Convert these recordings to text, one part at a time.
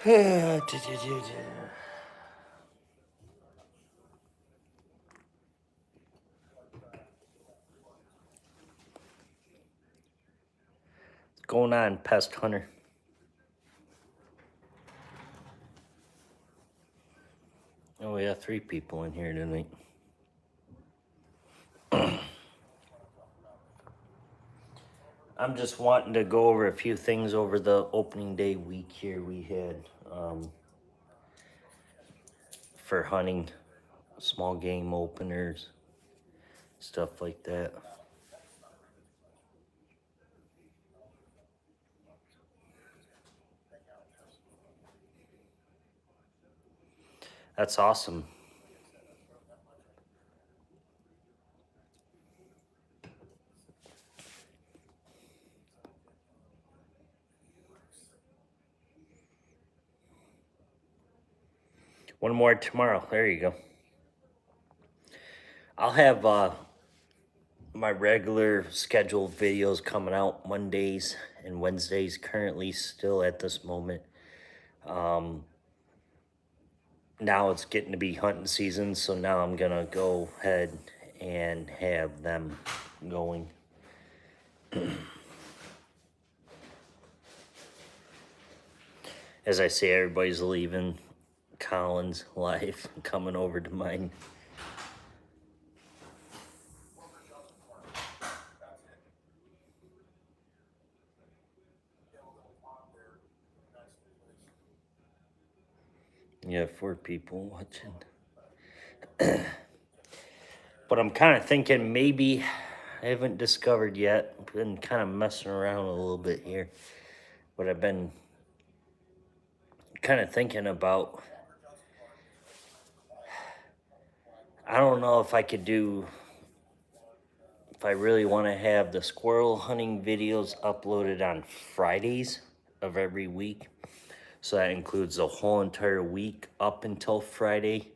It's going on, Pest Hunter? Oh, we got 3 people in here tonight. I'm just wanting to go over a few things over the opening day week here we had for hunting, small game openers, stuff like that. That's awesome. One more tomorrow. There you go. I'll have my regular scheduled videos coming out Mondays and Wednesdays currently still at this moment. Now it's getting to be hunting season, so now I'm gonna go ahead and have them going. As I say, everybody's leaving Collins life, coming over to mine. Yeah, 4 people watching. But I'm kind of thinking maybe, I haven't discovered yet, been kind of messing around a little bit here, but I've been kind of thinking about, I don't know if I could do, if I really want to have the squirrel hunting videos uploaded on Fridays of every week. So that includes the whole entire week up until Friday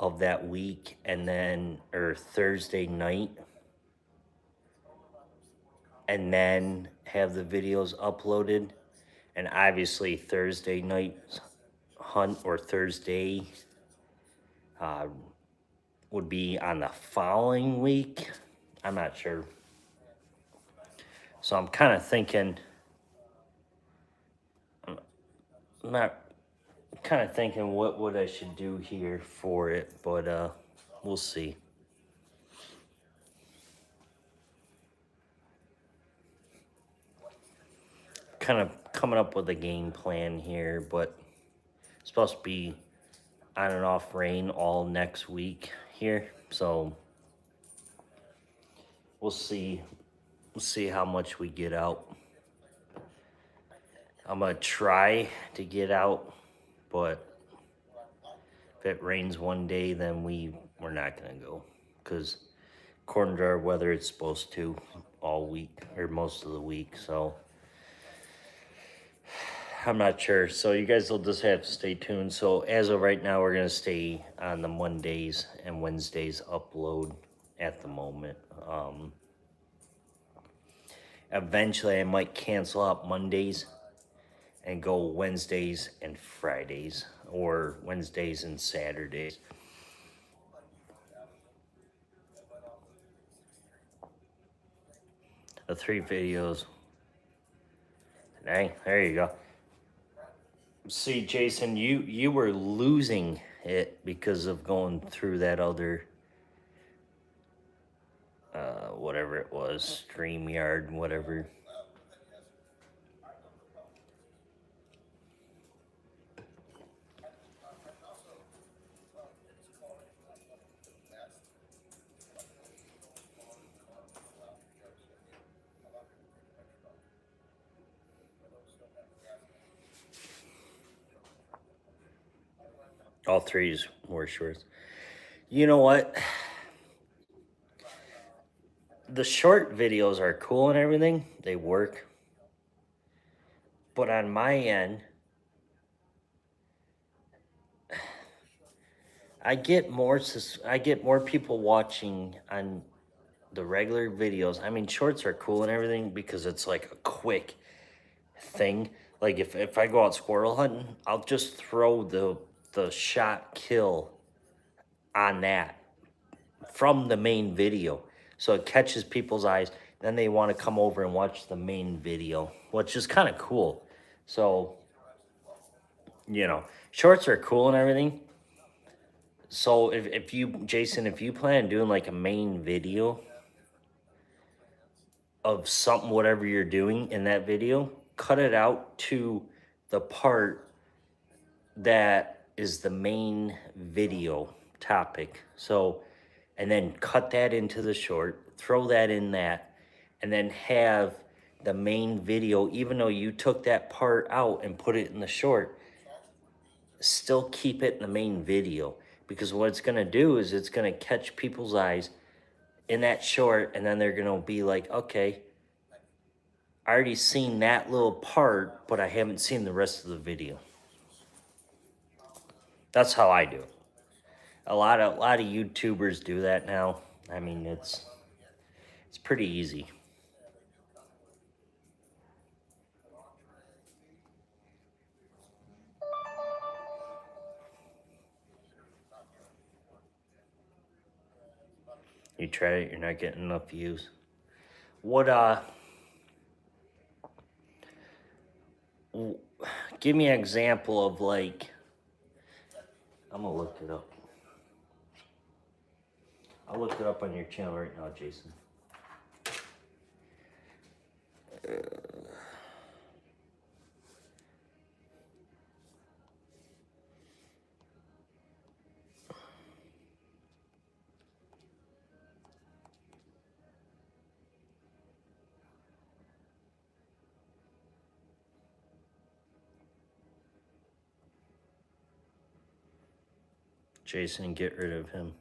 of that week, and then, or Thursday night, and then have the videos uploaded. And obviously Thursday night hunt or Thursday would be on the following week. I'm not sure. So I'm kind of thinking, I'm not kind of thinking what I should do here for it, but we'll see. Kind of coming up with a game plan here, but it's supposed to be on and off rain all next week here, so we'll see. We'll see how much we get out. I'm gonna try to get out, but if it rains one day, then we're not gonna go, because according to our weather, it's supposed to all week or most of the week. So I'm not sure. So you guys will just have to stay tuned. So as of right now, we're gonna stay on the Mondays and Wednesdays upload at the moment. Eventually, I might cancel out Mondays and go Wednesdays and Fridays, or Wednesdays and Saturdays. The 3 videos. Dang, there you go. See, Jason, you were losing it because of going through that other whatever it was, StreamYard, whatever. All 3s were shorts. You know what? The short videos are cool and everything. They work. But on my end, I get more people watching on the regular videos. I mean, shorts are cool and everything because it's like a quick thing. Like if I go out squirrel hunting, I'll just throw the shot kill on that from the main video. So it catches people's eyes. Then they want to come over and watch the main video, which is kind of cool. So, you know, shorts are cool and everything. So if you, Jason, if you plan on doing like a main video of something, whatever you're doing in that video, cut it out to the part that is the main video topic. So, and then cut that into the short, throw that in that, and then have the main video, even though you took that part out and put it in the short, still keep it in the main video. Because what it's gonna do is it's gonna catch people's eyes in that short, and then they're gonna be like, okay, I already seen that little part, but I haven't seen the rest of the video. That's how I do it. A lot of YouTubers do that now. I mean, it's pretty easy. You try it, you're not getting enough views. What give me an example of, like, I'm gonna look it up. I'll look it up on your channel right now, Jason. Jason, get rid of him.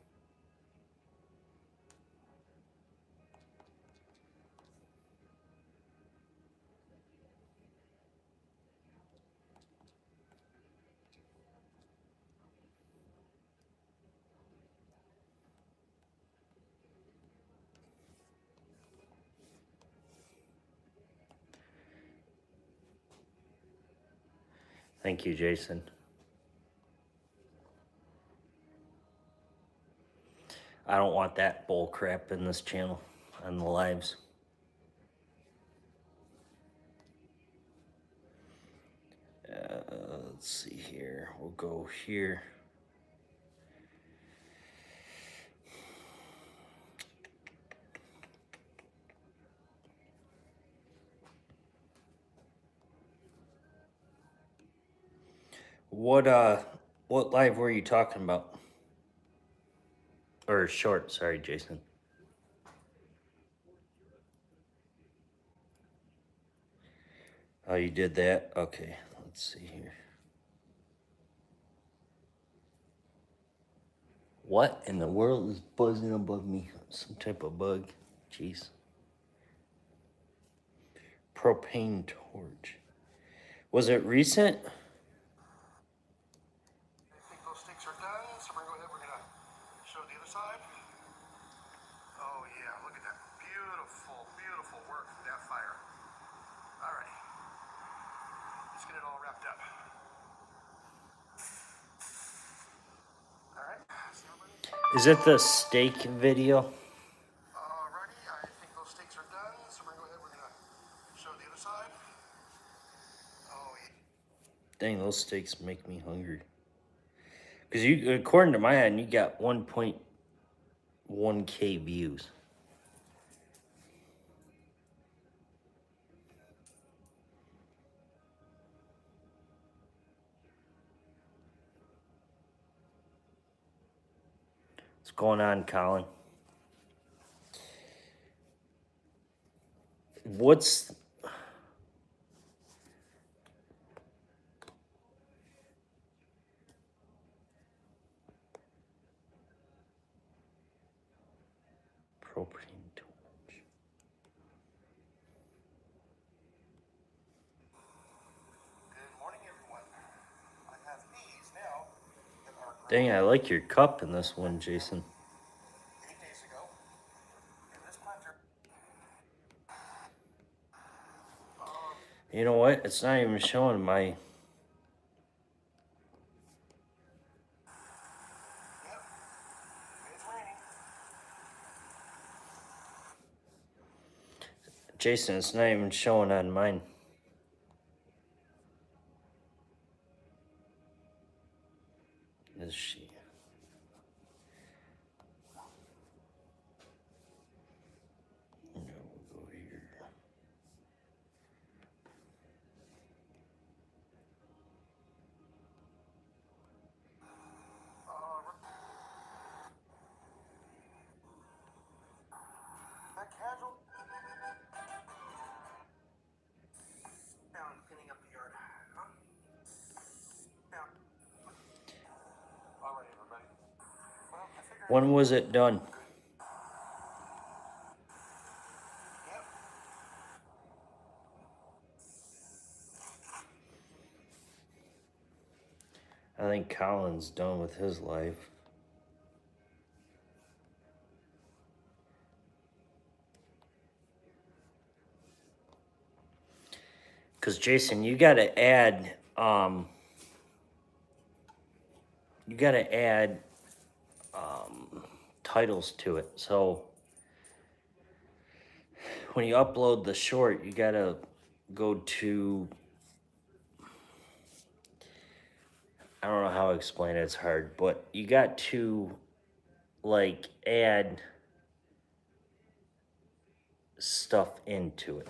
Thank you, Jason. I don't want that bull crap in this channel on the lives. Let's see here. We'll go here. What live were you talking about? Or short, sorry, Jason. Oh, you did that? Okay, let's see here. What in the world is buzzing above me? Some type of bug. Jeez. Propane torch. Was it recent? I think those sticks are done, so we're gonna go ahead, we're gonna show the other side. Oh yeah, look at that. Beautiful, beautiful work from that fire. Alrighty. Let's get it all wrapped up. Alright, see everybody? Is it the steak video? Alrighty, I think those sticks are done, so we're gonna go ahead, we're gonna show the other side. Oh yeah. Dang, those steaks make me hungry. Because you, according to my end, you got 1.1K views. What's going on, Colin? What's... propane torch. Good morning, everyone. I have these now that are Dang, I like your cup in this one, Jason. 8 days ago. And this planter. You know what? It's not even showing my. Yep. It's raining. Jason, it's not even showing on mine. Is she? No, we'll go here. That casual. Down, cleaning up the yard. Huh? Down. All right, everybody. Well, I figured. When was it done? Yep. I think Colin's done with his life. Cause Jason, you gotta add titles to it. So when you upload the short, you gotta go to, I don't know how to explain it, it's hard, but you got to like add stuff into it.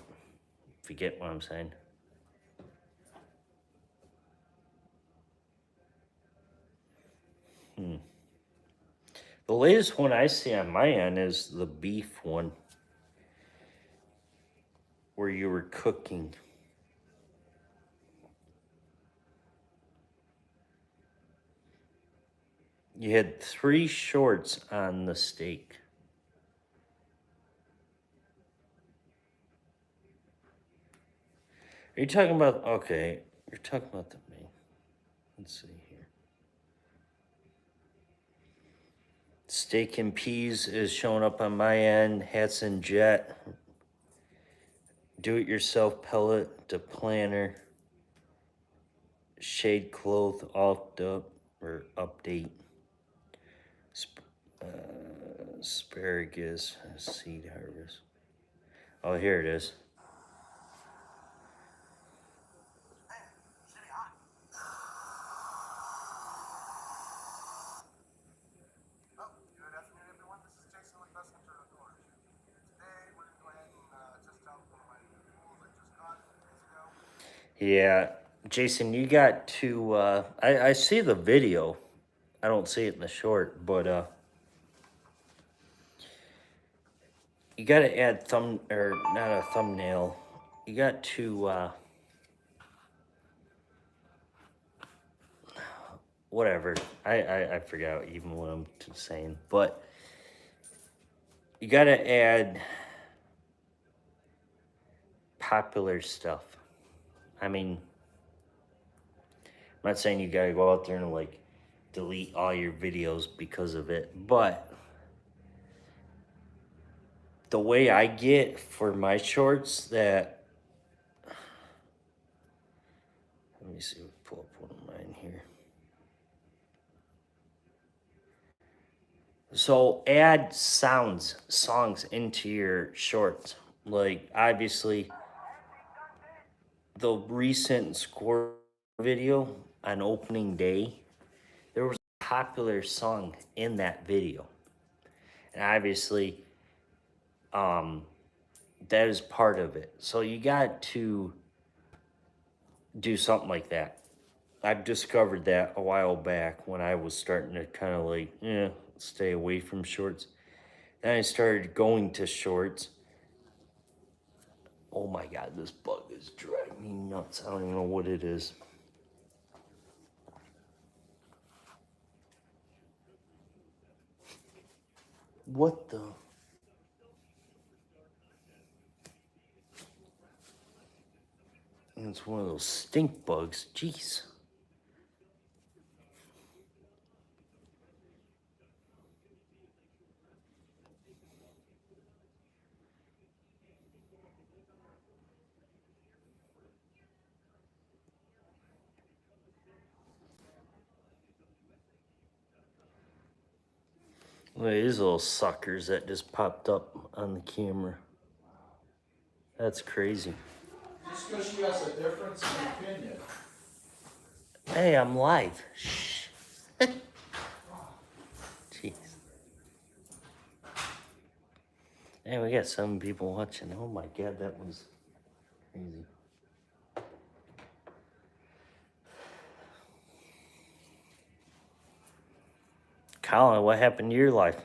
If you get what I'm saying. The latest one I see on my end is the beef one where you were cooking. You had 3 shorts on the steak. Are you talking about, okay, you're talking about the main. Let's see here. Steak and peas is showing up on my end. Hats and jet. Do-it-yourself pellet to planner. Shade cloth off up or update. Asparagus seed harvest. Oh, here it is. Man, should be hot. Oh, good afternoon, everyone. This is Jason with AGEX'S Outdoors. Today, we're going to go ahead and test out one of my pools I just got 2 days ago. Yeah, Jason, you got to. I see the video. I don't see it in the short, but you got to add or not a thumbnail. You got to whatever. I forgot even what I'm saying, but you got to add popular stuff. I mean, I'm not saying you got to go out there and like delete all your videos because of it, but the way I get for my shorts that, let me see, pull up one of mine here. So add songs into your shorts. Like obviously the recent score video on opening day, there was a popular song in that video. And obviously that is part of it. So you got to do something like that. I've discovered that a while back when I was starting to kind of like, stay away from shorts. Then I started going to shorts. Oh my God, this bug is driving me nuts. I don't even know what it is. What the? It's one of those stink bugs. Jeez. Look at these little suckers that just popped up on the camera. That's crazy. Just because she has a difference in opinion. Hey, I'm live. Shh. Jeez. Hey, we got 7 people watching. Oh my god, that was crazy. Colin, what happened to your life?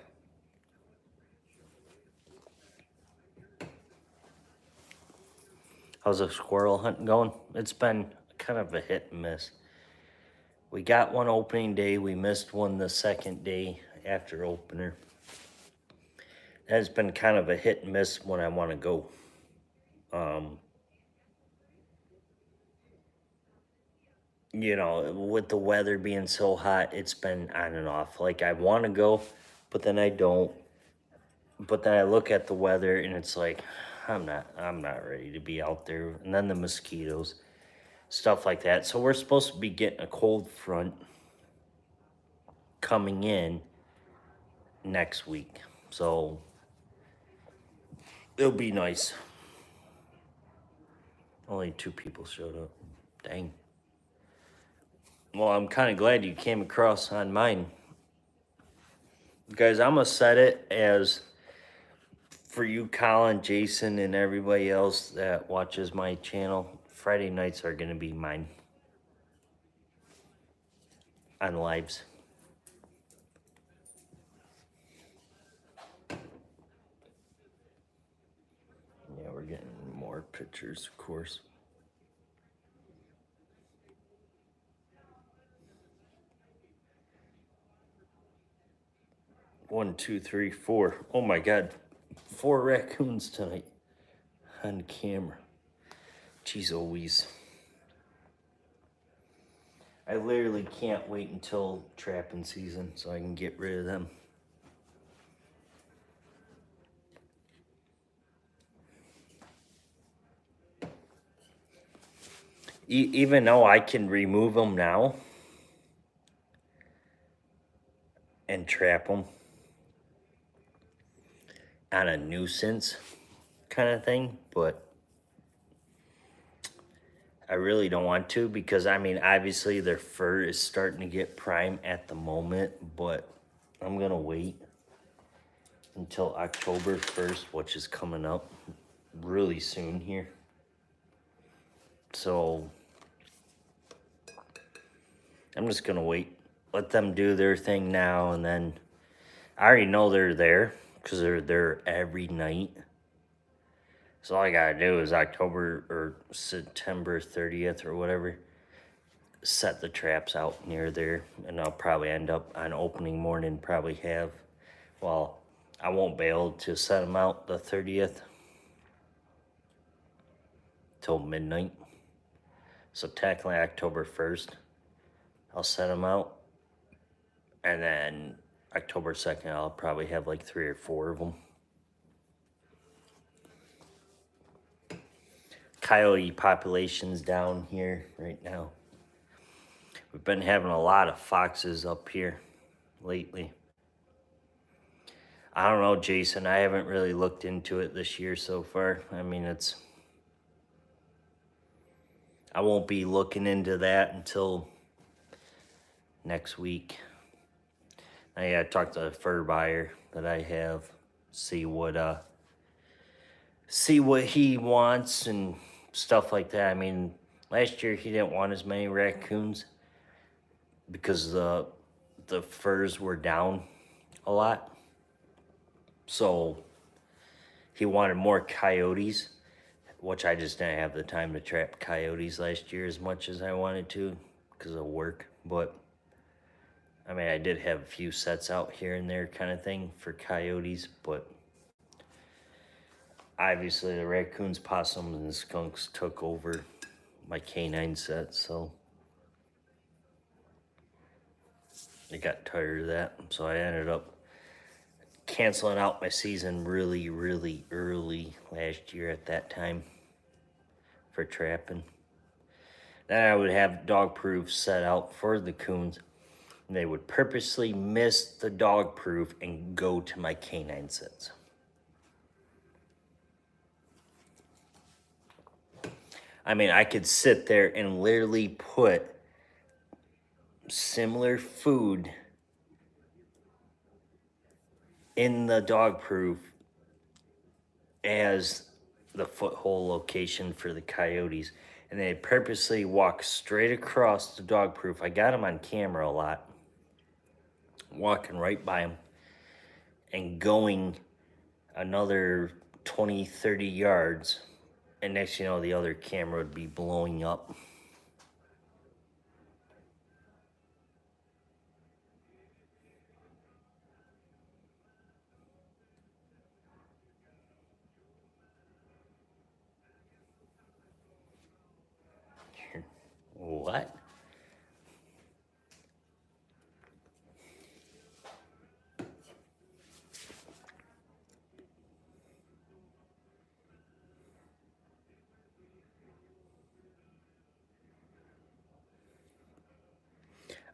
How's the squirrel hunting going? It's been kind of a hit and miss. We got one opening day. We missed one the second day after opener. It's been kind of a hit and miss when I want to go. You know, with the weather being so hot, it's been on and off. Like, I want to go, but then I don't. But then I look at the weather and it's like, I'm not ready to be out there. And then the mosquitoes, stuff like that. So we're supposed to be getting a cold front coming in next week. So it'll be nice. Only 2 people showed up. Dang. Well, I'm kind of glad you came across on mine. Guys, I'm going to set it as, for you, Colin, Jason, and everybody else that watches my channel, Friday nights are going to be mine on lives. Yeah, we're getting more pictures, of course. One, two, three, 4. Oh my God. 4 raccoons tonight on camera. Jeez Louise. I literally can't wait until trapping season so I can get rid of them. Even though I can remove them now and trap them on a nuisance kind of thing, but I really don't want to, because I mean, obviously their fur is starting to get prime at the moment, but I'm gonna wait until October 1st, which is coming up really soon here. So I'm just gonna wait, let them do their thing now, and then I already know they're there because they're there every night. So all I gotta do is October or September 30th or whatever, set the traps out near there, and I'll probably end up on opening morning, probably have, well, I won't be able to set them out the 30th till midnight. So technically October 1st, I'll set them out. And then October 2nd, I'll probably have like 3 or 4 of them. Coyote population's down here right now. We've been having a lot of foxes up here lately. I don't know, Jason. I haven't really looked into it this year so far. I mean, I won't be looking into that until next week. I gotta talk to the fur buyer that I have, see what he wants and stuff like that. I mean, last year he didn't want as many raccoons because the furs were down a lot. So he wanted more coyotes, which I just didn't have the time to trap coyotes last year as much as I wanted to because of work. But I mean, I did have a few sets out here and there kind of thing for coyotes, but obviously the raccoons, possums, and skunks took over my canine set, so I got tired of that. So I ended up canceling out my season really, really early last year at that time for trapping. Then I would have dog proof set out for the coons, And they would purposely miss the dog proof and go to my canine sets. I mean, I could sit there and literally put similar food in the dog proof as the foothold location for the coyotes. And they purposely walk straight across the dog proof. I got them on camera a lot, walking right by them and going another 20, 30 yards. And next you know, the other camera would be blowing up. What?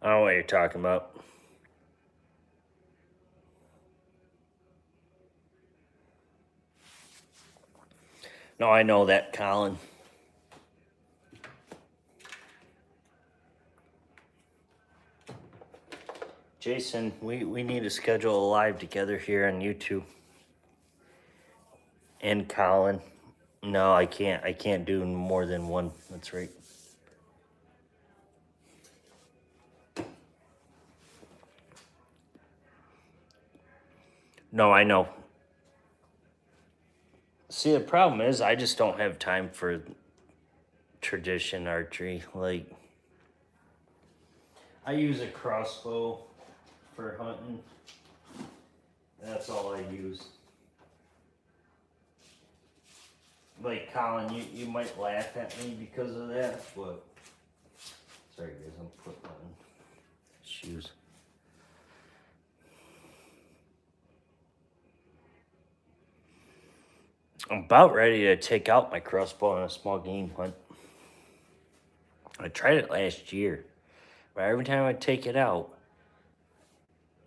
I don't know what you're talking about. No, I know that, Colin. Jason, we need to schedule a live together here on YouTube. And Colin. No, I can't do more than one. That's right. No, I know. See, the problem is I just don't have time for tradition archery. Like, I use a crossbow for hunting. That's all I use. Like, Colin, you might laugh at me because of that, but sorry guys, I'm putting on shoes. I'm about ready to take out my crossbow on a small game hunt. I tried it last year, but every time I take it out,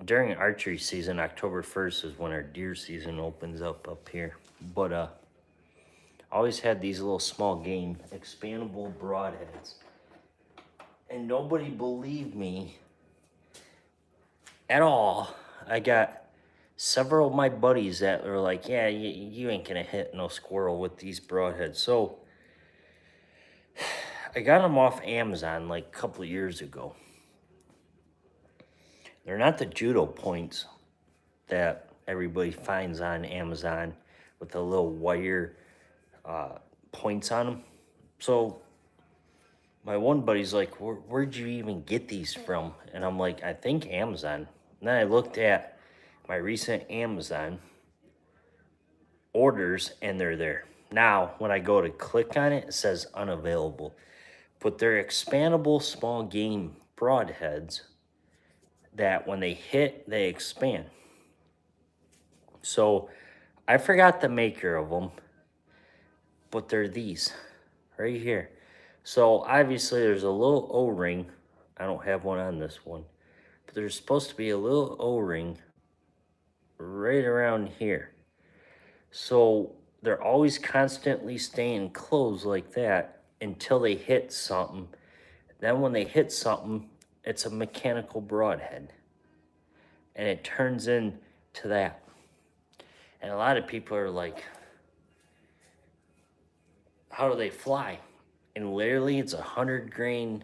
during archery season, October 1st is when our deer season opens up here. But I always had these little small game, expandable broadheads. And nobody believed me at all. I got several of my buddies that were like, yeah, you ain't gonna hit no squirrel with these broadheads. So I got them off Amazon like a couple of years ago. They're not the judo points that everybody finds on Amazon with the little wire points on them. So my one buddy's like, where'd you even get these from? And I'm like, I think Amazon. And then I looked at my recent Amazon orders and they're there. Now, when I go to click on it, it says unavailable. But they're expandable small game broadheads that when they hit, they expand. So I forgot the maker of them, but they're these right here. So obviously there's a little O-ring. I don't have one on this one, but there's supposed to be a little O-ring right around here. So they're always constantly staying closed like that until they hit something. Then when they hit something, it's a mechanical broadhead. And it turns into that. And a lot of people are like, how do they fly? And literally it's 100 grain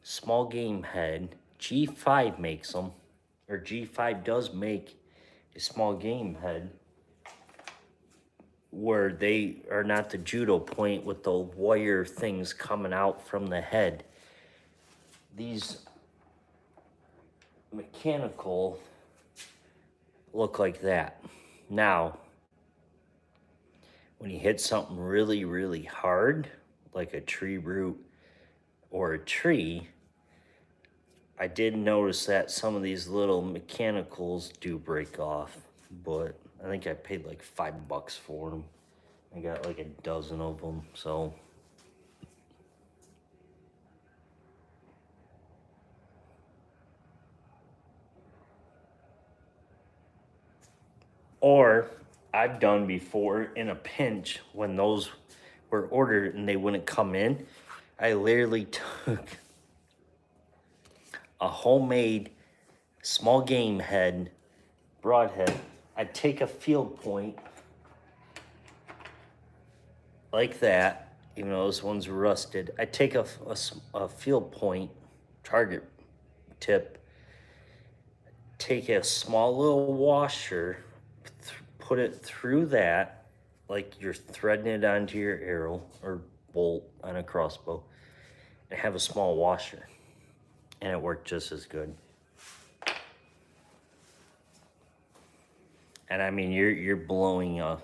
small game head. G5 makes them, or G5 does make a small game head where they are not the judo point with the wire things coming out from the head. These mechanical look like that. Now, when you hit something really, really hard, like a tree root or a tree, I did notice that some of these little mechanicals do break off, but I think I paid like $5 for them. I got like a dozen of them, so. Or I've done before in a pinch when those were ordered and they wouldn't come in. I literally took a homemade small game head, broadhead. I'd take a field point like that, even though this one's rusted. I'd take a field point target tip, take a small little washer, put it through that, like you're threading it onto your arrow or bolt on a crossbow, and have a small washer, and it worked just as good. And I mean, you're blowing a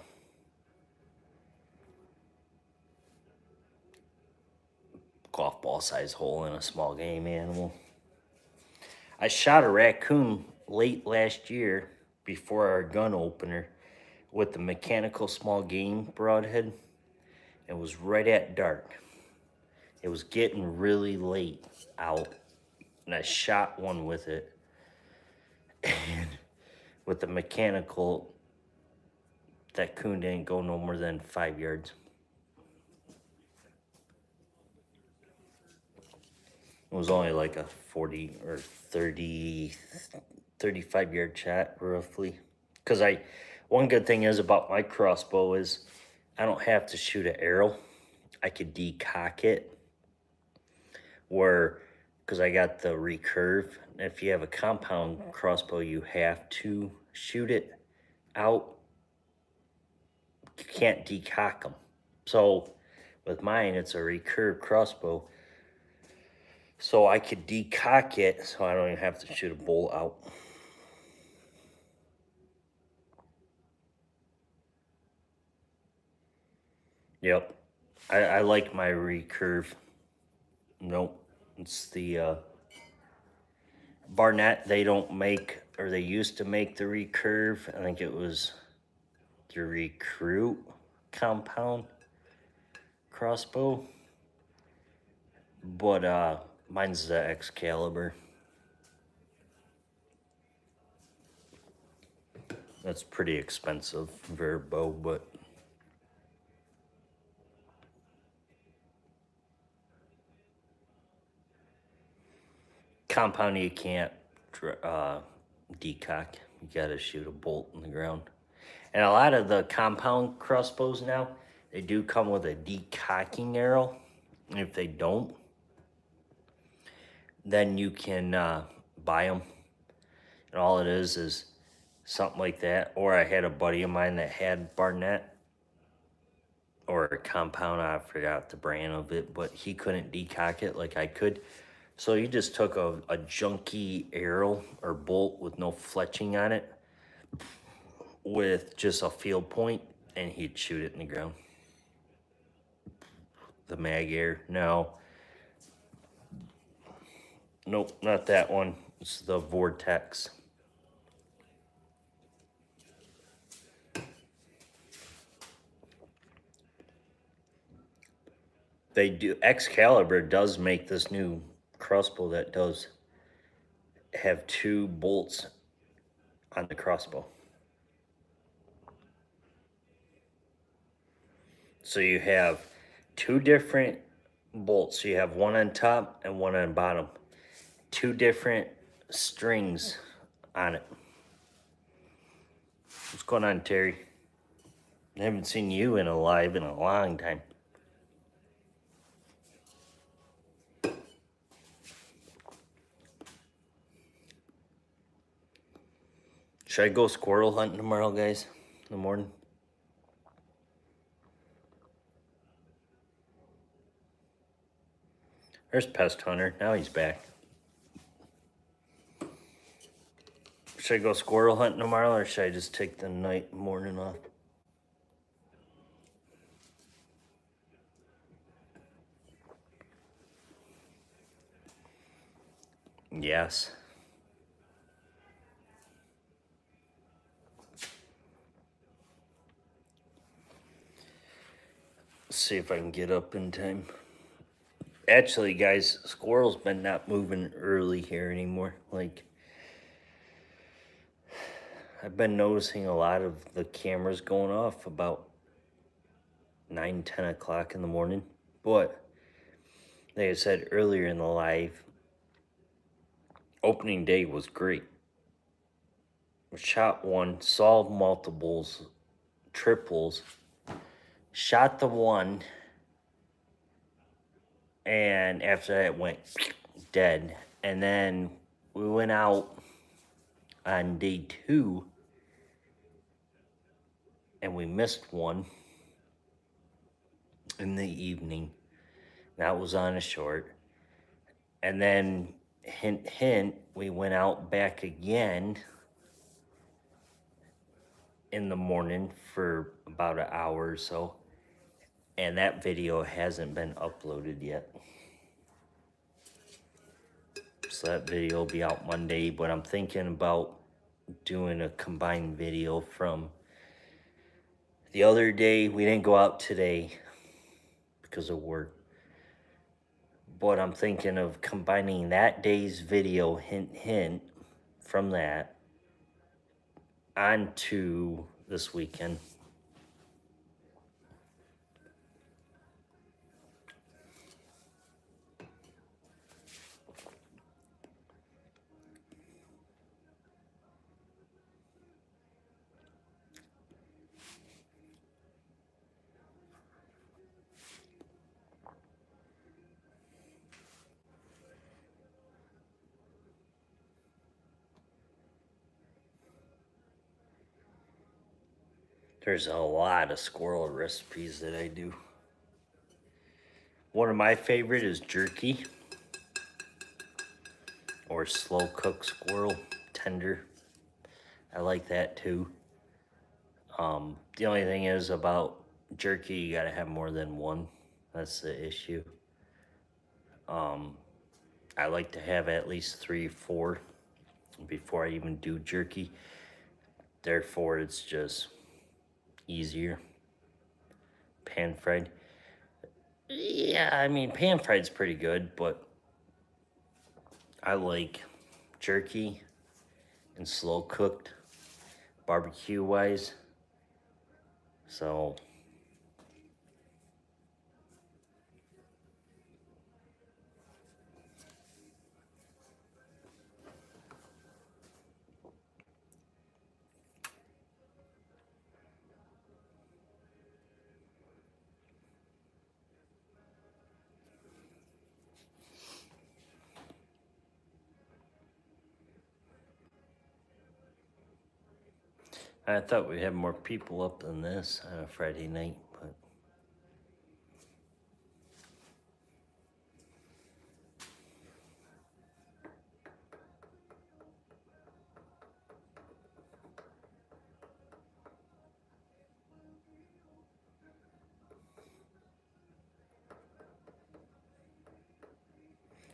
golf ball size hole in a small game animal. I shot a raccoon late last year before our gun opener with the mechanical small game broadhead. It was right at dark. It was getting really late out, and I shot one with it. And with the mechanical, that coon didn't go no more than 5 yards. It was only like a 40 or 30, 35 yard shot roughly. Because one good thing is about my crossbow is I don't have to shoot an arrow. I could decock it. Because I got the recurve. If you have a compound crossbow, you have to shoot it out. You can't decock them. So with mine, it's a recurve crossbow. So I could decock it so I don't even have to shoot a bolt out. Yep. I like my recurve. Nope. It's the Barnett. They don't make, or they used to make the recurve. I think it was the Recruit compound crossbow. But mine's the Excalibur. That's pretty expensive for a bow, but compound you can't decock. You gotta shoot a bolt in the ground. And a lot of the compound crossbows now, they do come with a decocking arrow. And if they don't, then you can buy them. And all it is something like that. Or I had a buddy of mine that had Barnett or a compound. I forgot the brand of it, but he couldn't decock it like I could. So he just took a junky arrow or bolt with no fletching on it with just a field point, and he'd shoot it in the ground. The mag air, no. Nope, not that one. It's the Vortex. They do. Excalibur does make this new crossbow that does have 2 bolts on the crossbow. So you have 2 different bolts. You have one on top and one on bottom. 2 different strings on it. What's going on, Terry? I haven't seen you in a long time. Should I go squirrel hunting tomorrow, guys? In the morning? There's Pest Hunter. Now he's back. Should I go squirrel hunting tomorrow, or should I just take the morning off? Yes. Let's see if I can get up in time. Actually, guys, squirrels been not moving early here anymore. Like, I've been noticing a lot of the cameras going off about 9, 10 o'clock in the morning. But like I said earlier in the live, opening day was great. Shot one, solved multiples, triples, shot the one, and after that it went dead. And then we went out on day 2 and we missed one in the evening. That was on a short. And then, hint, hint, we went out back again in the morning for about an hour or so. And that video hasn't been uploaded yet. So that video will be out Monday, but I'm thinking about doing a combined video from the other day. We didn't go out today because of work. But I'm thinking of combining that day's video, hint, hint, from that onto this weekend. There's a lot of squirrel recipes that I do. One of my favorite is jerky or slow cooked squirrel, tender. I like that too. The only thing is about jerky, you gotta have more than one. That's the issue. I like to have at least 3, 4 before I even do jerky. Therefore, it's just easier. Pan fried. Yeah, I mean, pan fried's pretty good, but I like jerky and slow cooked, barbecue wise. So, I thought we'd have more people up than this on a Friday night, but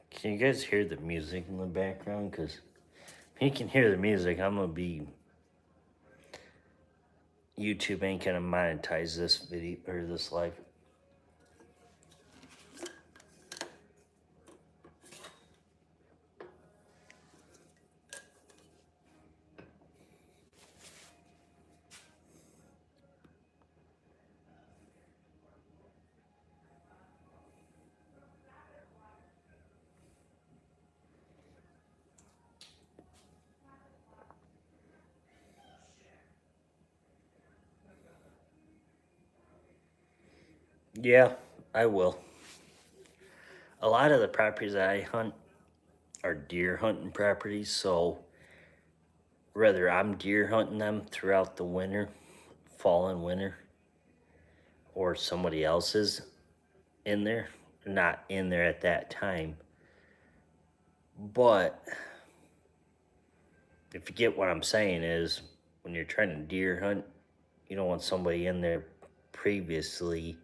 can you guys hear the music in the background? Because if you can hear the music, I'm gonna be... YouTube ain't gonna monetize this video or this live. Yeah, I will. A lot of the properties that I hunt are deer hunting properties, so whether I'm deer hunting them throughout the winter, fall and winter, or somebody else is in there, not in there at that time. But if you get what I'm saying is, when you're trying to deer hunt, you don't want somebody in there previously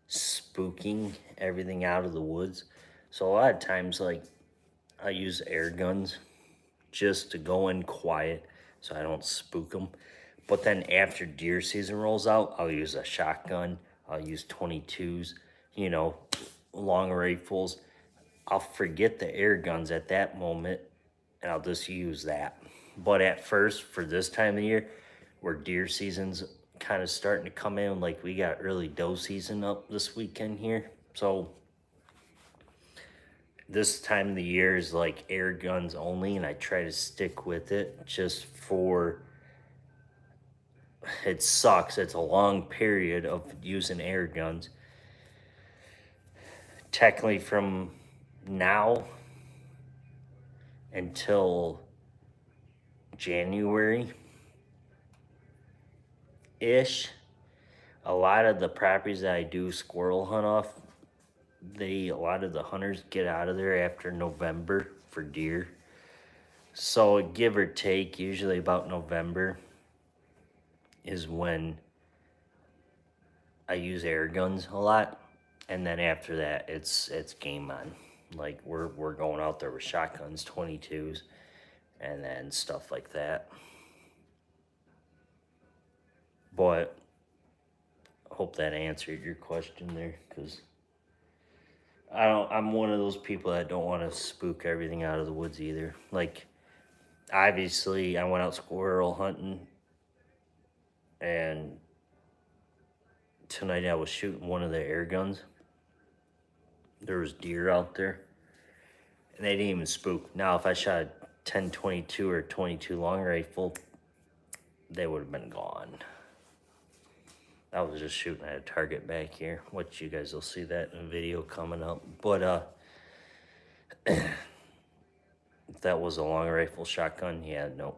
spooking everything out of the woods. So a lot of times, like, I use air guns just to go in quiet so I don't spook them. But then after deer season rolls out, I'll use a shotgun. I'll use 22s, you know, long rifles. I'll forget the air guns at that moment, and I'll just use that. But at first, for this time of year, where deer season's kind of starting to come in, like we got early doe season up this weekend here. So this time of the year is like air guns only, and I try to stick with it just for, it sucks. It's a long period of using air guns. Technically, from now until January ish, a lot of the properties that I do squirrel hunt off, a lot of the hunters get out of there after November for deer. So give or take, usually about November is when I use air guns a lot, and then after that, it's game on. Like we're going out there with shotguns, 22s, and then stuff like that. But hope that answered your question there, because I'm one of those people that don't want to spook everything out of the woods either. Like, obviously, I went out squirrel hunting, and tonight I was shooting one of the air guns. There was deer out there, and they didn't even spook. Now, if I shot a 10-22 or 22 long rifle, they would have been gone. I was just shooting at a target back here, which you guys will see that in a video coming up. But if that was a long rifle shotgun, yeah, no.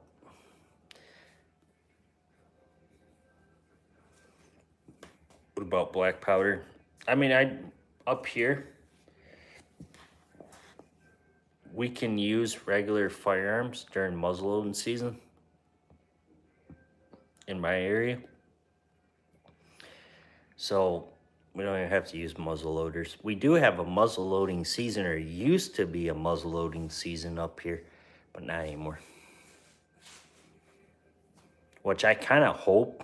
What about black powder? I mean, up here, we can use regular firearms during muzzleloading season in my area. So we don't even have to use muzzle loaders. We do have a muzzle loading season, or used to be a muzzle loading season up here, but not anymore. Which I kind of hope,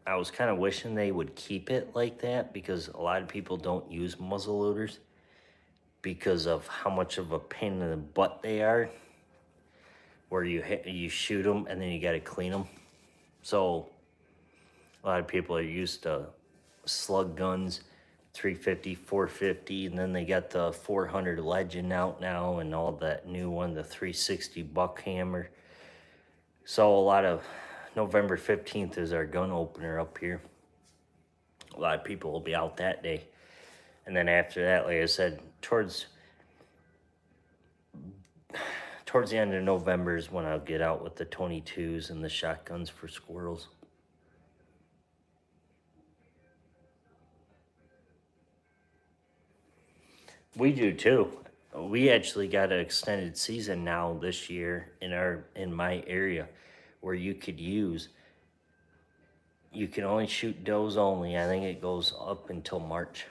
I was kind of wishing they would keep it like that, because a lot of people don't use muzzle loaders because of how much of a pain in the butt they are, where you shoot them and then you got to clean them. So a lot of people are used to slug guns, 350, 450, and then they got the 400 Legend out now, and all that new one, the 360 Buckhammer. So a lot of November 15th is our gun opener up here. A lot of people will be out that day. And then after that, like I said, towards the end of November is when I'll get out with the 22s and the shotguns for squirrels. We do too. We actually got an extended season now this year in my area, where you can only shoot does only. I think it goes up until March,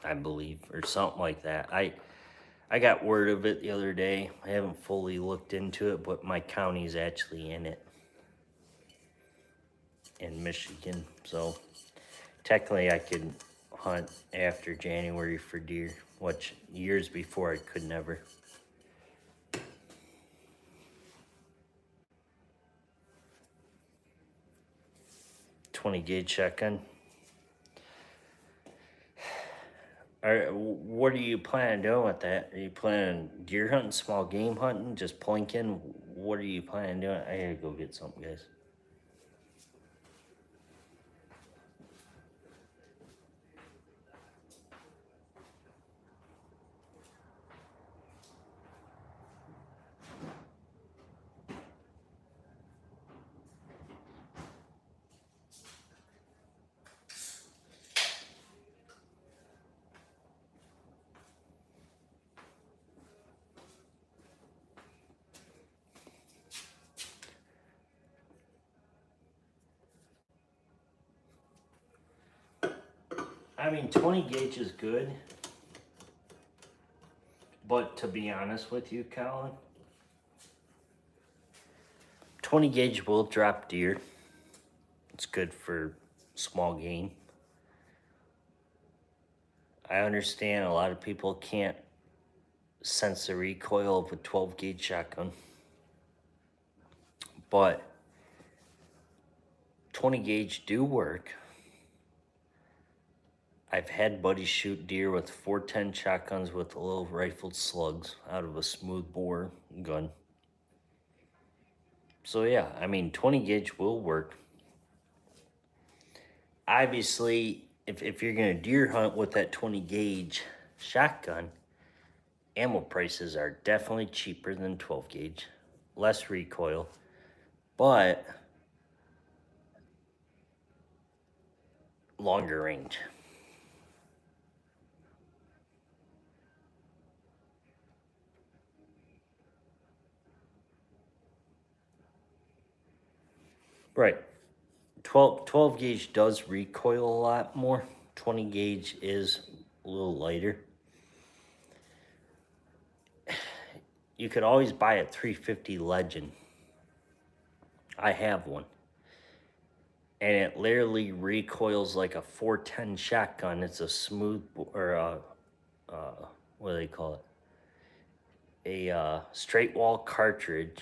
I believe, or something like that. I got word of it the other day. I haven't fully looked into it, but my county's actually in it, in Michigan. So technically I could hunt after January for deer, which years before I could never. .20 gauge shotgun. What are you planning doing with that? Are you planning deer hunting, small game hunting, just plinking? What are you planning doing? I gotta go get something, guys. I mean, 20 gauge is good, but to be honest with you, Colin, 20 gauge will drop deer. It's good for small game. I understand a lot of people can't sense the recoil of a 12 gauge shotgun. But 20 gauge do work. I've had buddies shoot deer with 410 shotguns with little rifled slugs out of a smooth bore gun. So yeah, I mean, 20 gauge will work. Obviously, if you're gonna deer hunt with that 20 gauge shotgun, ammo prices are definitely cheaper than 12 gauge, less recoil, but longer range. Right. 12 gauge does recoil a lot more. 20 gauge is a little lighter. You could always buy a 350 Legend. I have one. And it literally recoils like a 410 shotgun. It's a smooth, or a, what do they call it? A straight wall cartridge.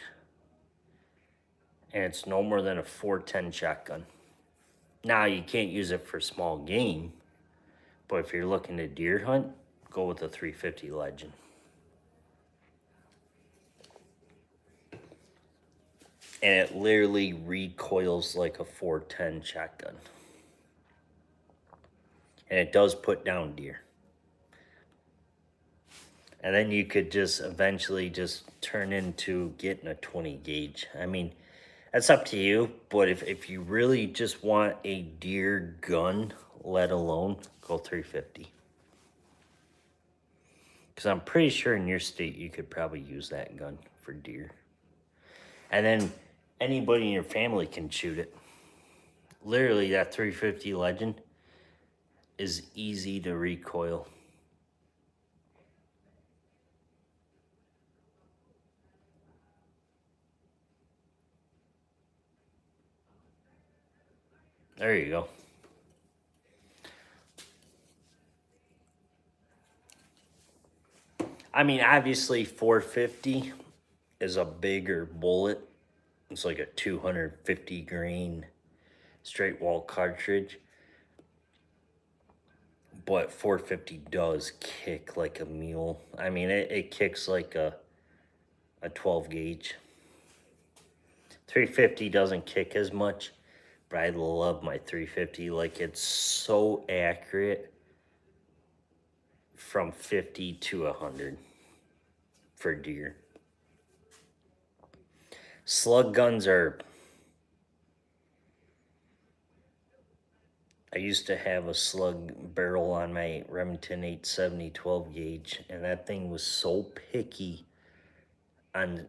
And it's no more than a 410 shotgun. Now, you can't use it for small game. But if you're looking to deer hunt, go with the 350 Legend. And it literally recoils like a 410 shotgun. And it does put down deer. And then you could just eventually just turn into getting a 20 gauge. I mean, that's up to you. But if you really just want a deer gun, let alone, go 350. Because I'm pretty sure in your state you could probably use that gun for deer. And then anybody in your family can shoot it. Literally, that 350 Legend is easy to recoil. There you go. I mean, obviously 450 is a bigger bullet. It's like a 250 grain straight wall cartridge. But 450 does kick like a mule. I mean, it kicks like a 12 gauge. 350 doesn't kick as much, but I love my 350. Like, it's so accurate from 50 to 100 for deer. Slug guns are... I used to have a slug barrel on my Remington 870 12 gauge, and that thing was so picky on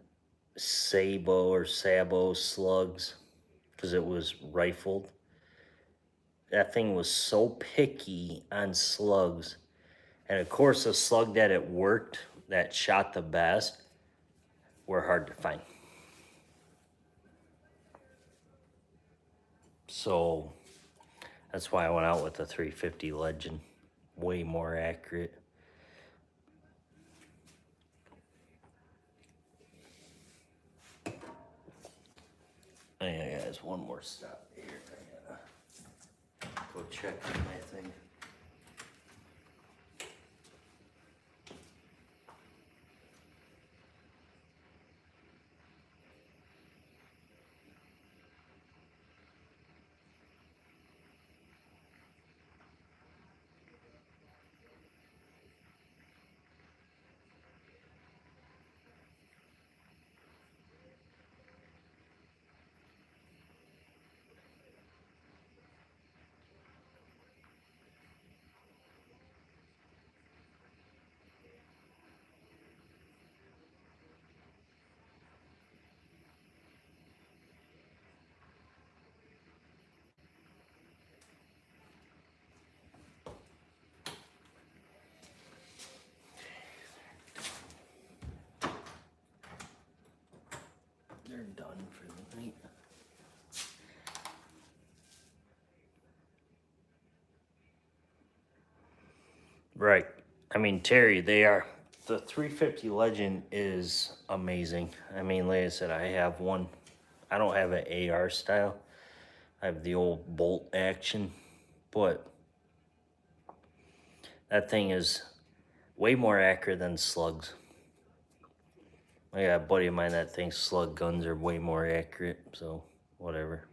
Sabo slugs because it was rifled. That thing was so picky on slugs. And of course, the slug that it worked, that shot the best, were hard to find. So that's why I went out with the 350 Legend. Way more accurate. Hey guys, one more stop here. I gotta go check on my thing. They're done for the night. Right. I mean, Terry, they are The 350 Legend is amazing. I mean, like I said, I have one. I don't have an AR style. I have the old bolt action, but that thing is way more accurate than slugs. I got a buddy of mine that thinks slug guns are way more accurate, so whatever.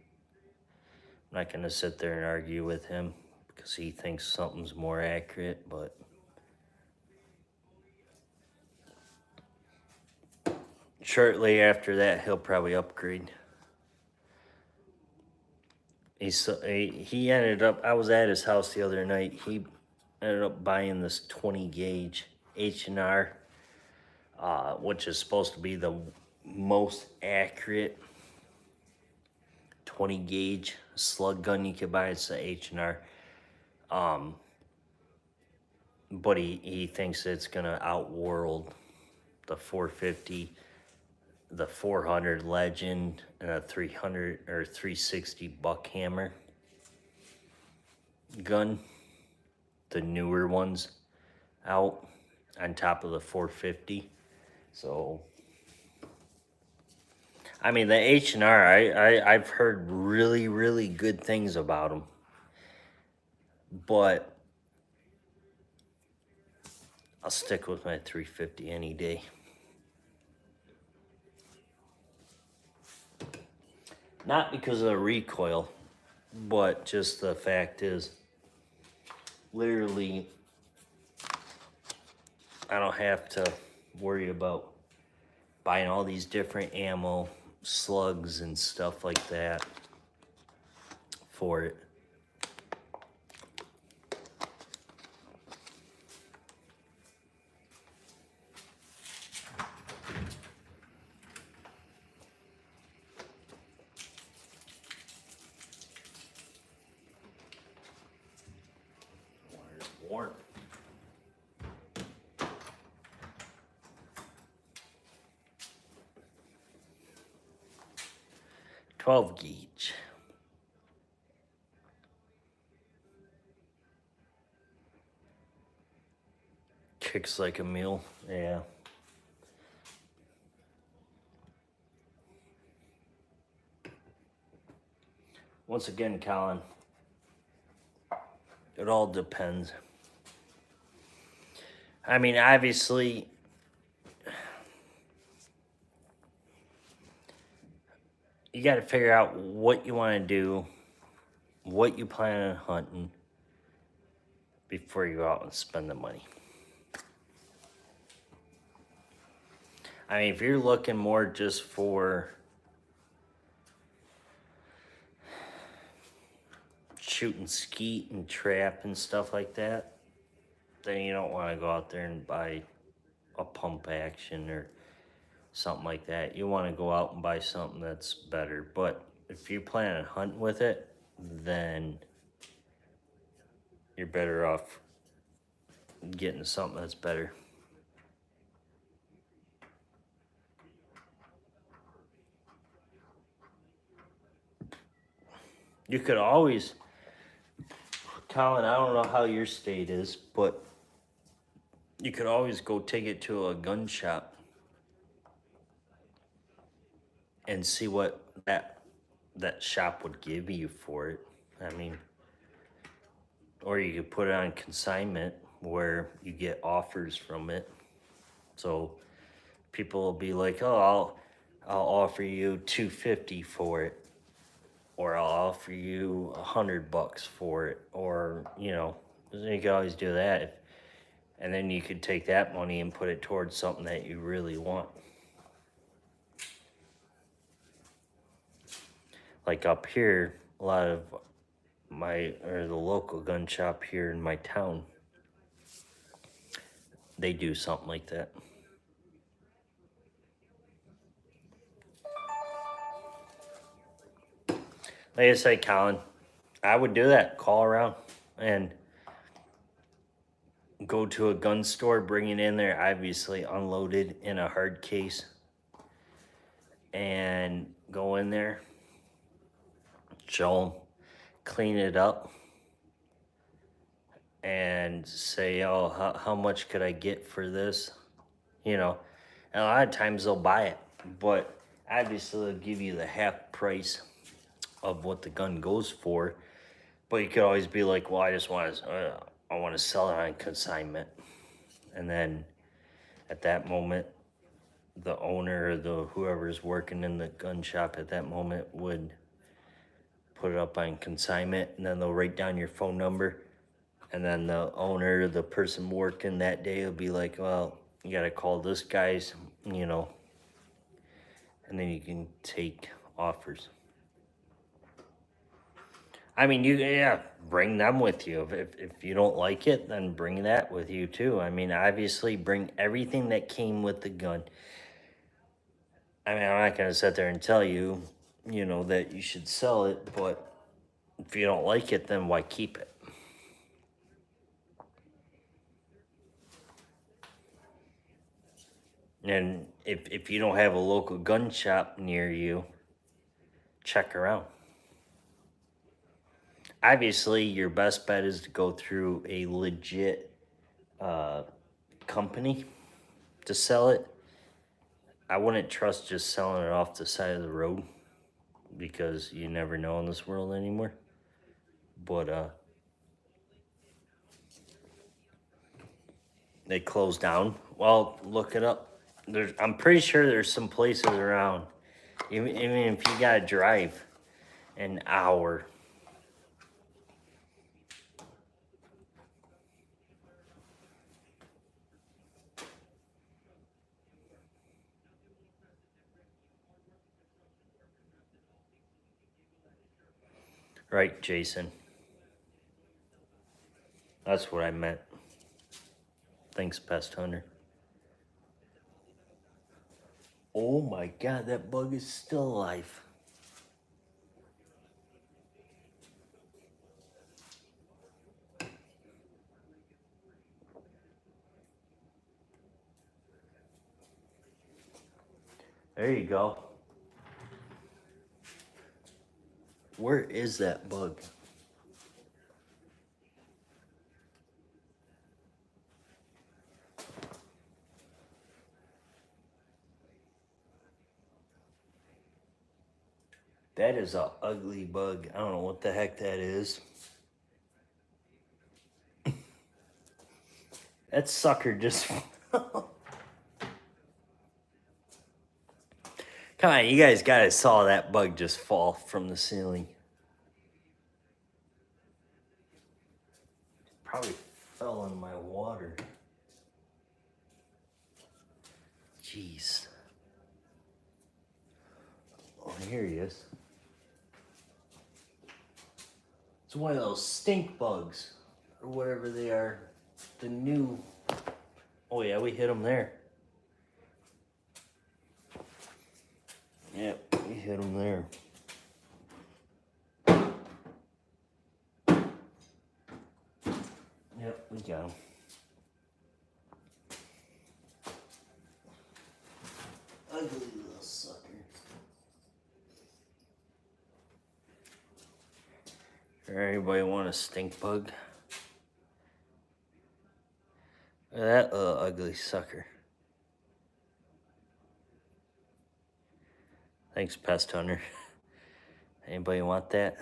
I'm not gonna sit there and argue with him because he thinks something's more accurate, but shortly after that, he'll probably upgrade. He ended up, I was at his house the other night. He ended up buying this 20 gauge H&R, which is supposed to be the most accurate 20 gauge slug gun you could buy. It's the H&R. But he thinks it's gonna outworld the 450, the 400 Legend, and a 300 or 360 Buckhammer gun, the newer ones out on top of the 450. So I mean, the H&R, I've heard really good things about them, but I'll stick with my 350 any day. Not because of the recoil, but just the fact is, literally, I don't have to worry about buying all these different ammo, slugs, and stuff like that for it. Warm. 12 gauge. Kicks like a mule, yeah. Once again, Colin, it all depends. I mean, obviously, you got to figure out what you want to do, what you plan on hunting before you go out and spend the money. I mean, if you're looking more just for shooting skeet and trap and stuff like that, then you don't want to go out there and buy a pump action or something like that. You want to go out and buy something that's better. But if you plan on hunting with it, then you're better off getting something that's better. You could always, Colin, I don't know how your state is, but you could always go take it to a gun shop and see what that shop would give you for it. I mean, or you could put it on consignment where you get offers from it. So people will be like, "Oh, I'll offer you $250 for it, or I'll offer you $100 for it," or you could always do that, and then you could take that money and put it towards something that you really want. Like up here, a lot of the local gun shop here in my town, they do something like that. Like I say, Colin, I would do that. Call around and go to a gun store, bring it in there, obviously unloaded in a hard case, and go in there, show them, clean it up, and say, "Oh, how much could I get for this?" you know. And a lot of times they'll buy it, but obviously they'll give you the half price of what the gun goes for. But you could always be like, well, I want to sell it on consignment. And then at that moment, the owner or the whoever's working in the gun shop at that moment would put it up on consignment, and then they'll write down your phone number. And then the owner, the person working that day, will be like, well, you got to call this guy's, you know, and then you can take offers. I mean, yeah, bring them with you. If you don't like it, then bring that with you too. I mean, obviously, bring everything that came with the gun. I mean, I'm not going to sit there and tell you, you know, that you should sell it, but if you don't like it, then why keep it? And if you don't have a local gun shop near you, check around. Obviously, your best bet is to go through a legit company to sell it. I wouldn't trust just selling it off the side of the road because you never know in this world anymore. But they closed down. Well, look it up. I'm pretty sure there's some places around. Even if you gotta drive an hour. Right, Jason? That's what I meant. Thanks, Pest Hunter. Oh my god, that bug is still alive. There you go. Where is that bug? That is a ugly bug. I don't know what the heck that is. That sucker just... Come on, you guys gotta saw that bug just fall from the ceiling. Probably fell in my water. Jeez. Oh, here he is. It's one of those stink bugs, or whatever they are. The new... Oh yeah, we hit him there. Yep, we hit him there. Yep, we got him. Ugly little sucker. Everybody want a stink bug? Look at that little ugly sucker. Thanks, Pest Hunter. Anybody want that?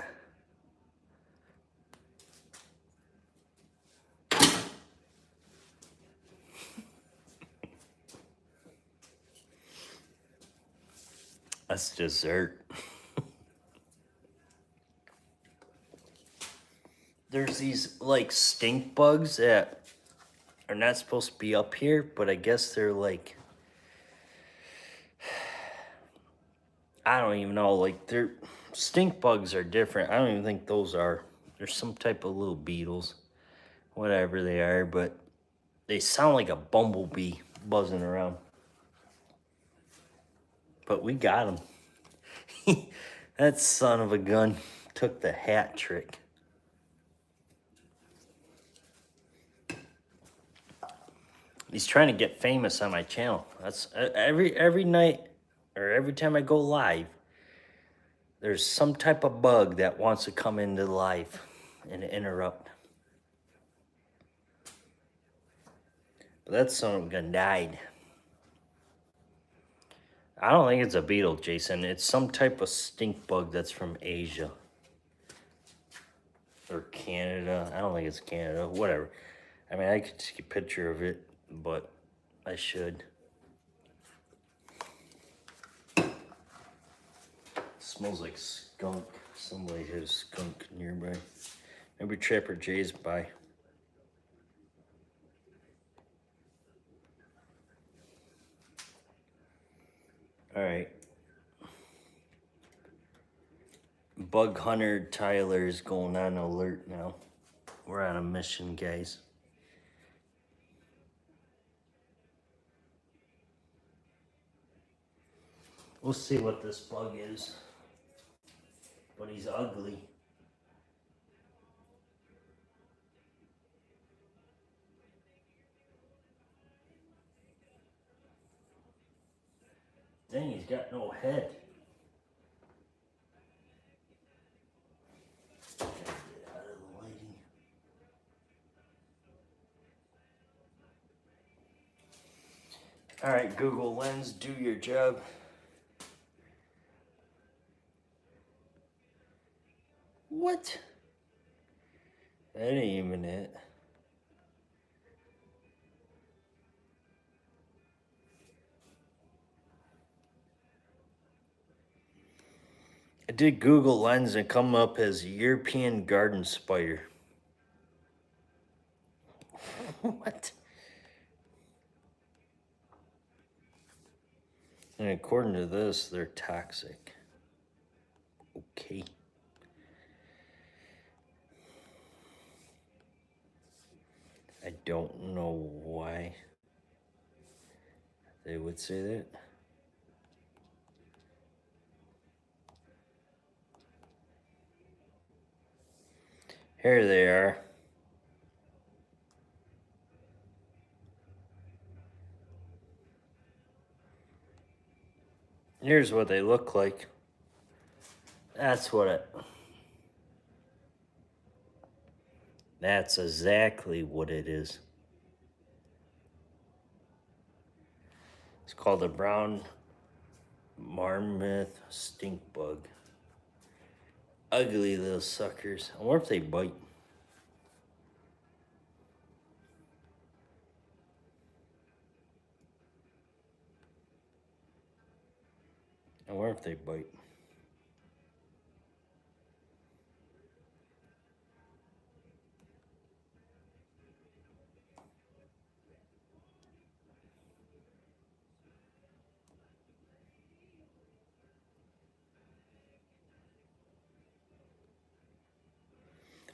That's dessert. There's these like stink bugs that are not supposed to be up here, but I guess they're like, I don't even know, like they're stink bugs are different. I don't even think those are. There's some type of little beetles, whatever they are, but they sound like a bumblebee buzzing around. But we got him. That son of a gun took the hat trick. He's trying to get famous on my channel. That's every night or every time I go live, there's some type of bug that wants to come into live and interrupt. But that son of a gun died. I don't think it's a beetle, Jason. It's some type of stink bug that's from Asia. Or Canada. I don't think it's Canada. Whatever. I mean, I could take a picture of it, but I should. Smells like skunk. Somebody has skunk nearby. Maybe Trapper Jay's by. Alright. Bug Hunter Tyler is going on alert now. We're on a mission, guys. We'll see what this bug is. But he's ugly. Dang, he's got no head. Gotta get out of the lighting. Alright, Google Lens, do your job. What? That ain't even it. I did Google Lens and come up as European garden spider. What? And according to this, they're toxic. Okay. I don't know why they would say that. Here they are. Here's what they look like. That's exactly what it is. It's called a brown marmoth stink bug. Ugly little suckers. I wonder if they bite. I wonder if they bite.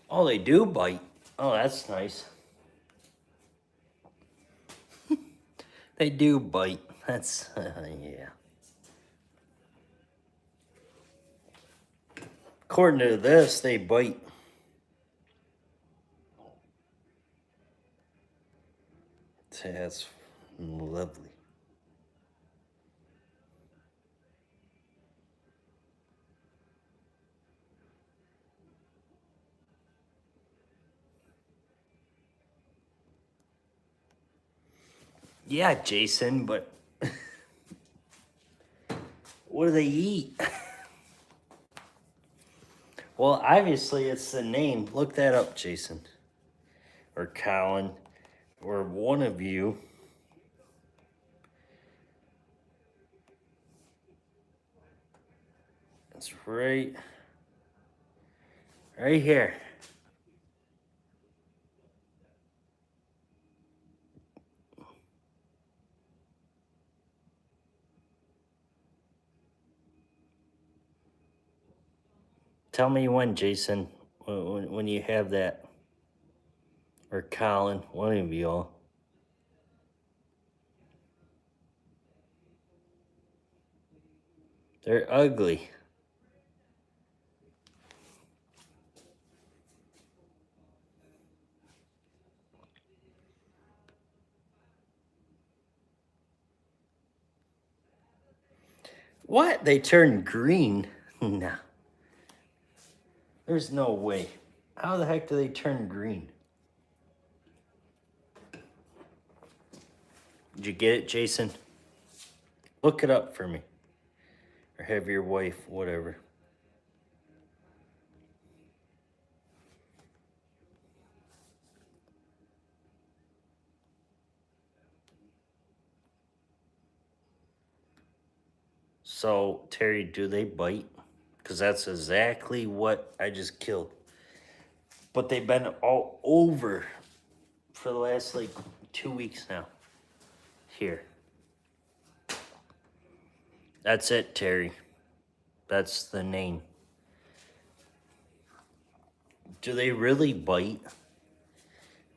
Oh, they do bite. Oh, that's nice. They do bite. That's, yeah. According to this, they bite. That's lovely. Yeah, Jason, but what do they eat? Well, obviously it's the name. Look that up, Jason. Or Colin. Or one of you. It's right here. Tell me when, Jason, when you have that. Or Colin, one of you all. They're ugly. What? They turn green? Nah. There's no way. How the heck do they turn green? Did you get it, Jason? Look it up for me. Or have your wife, whatever. So, Terry, do they bite? Because that's exactly what I just killed. But they've been all over for the last like 2 weeks now. Here. That's it, Terry. That's the name. Do they really bite?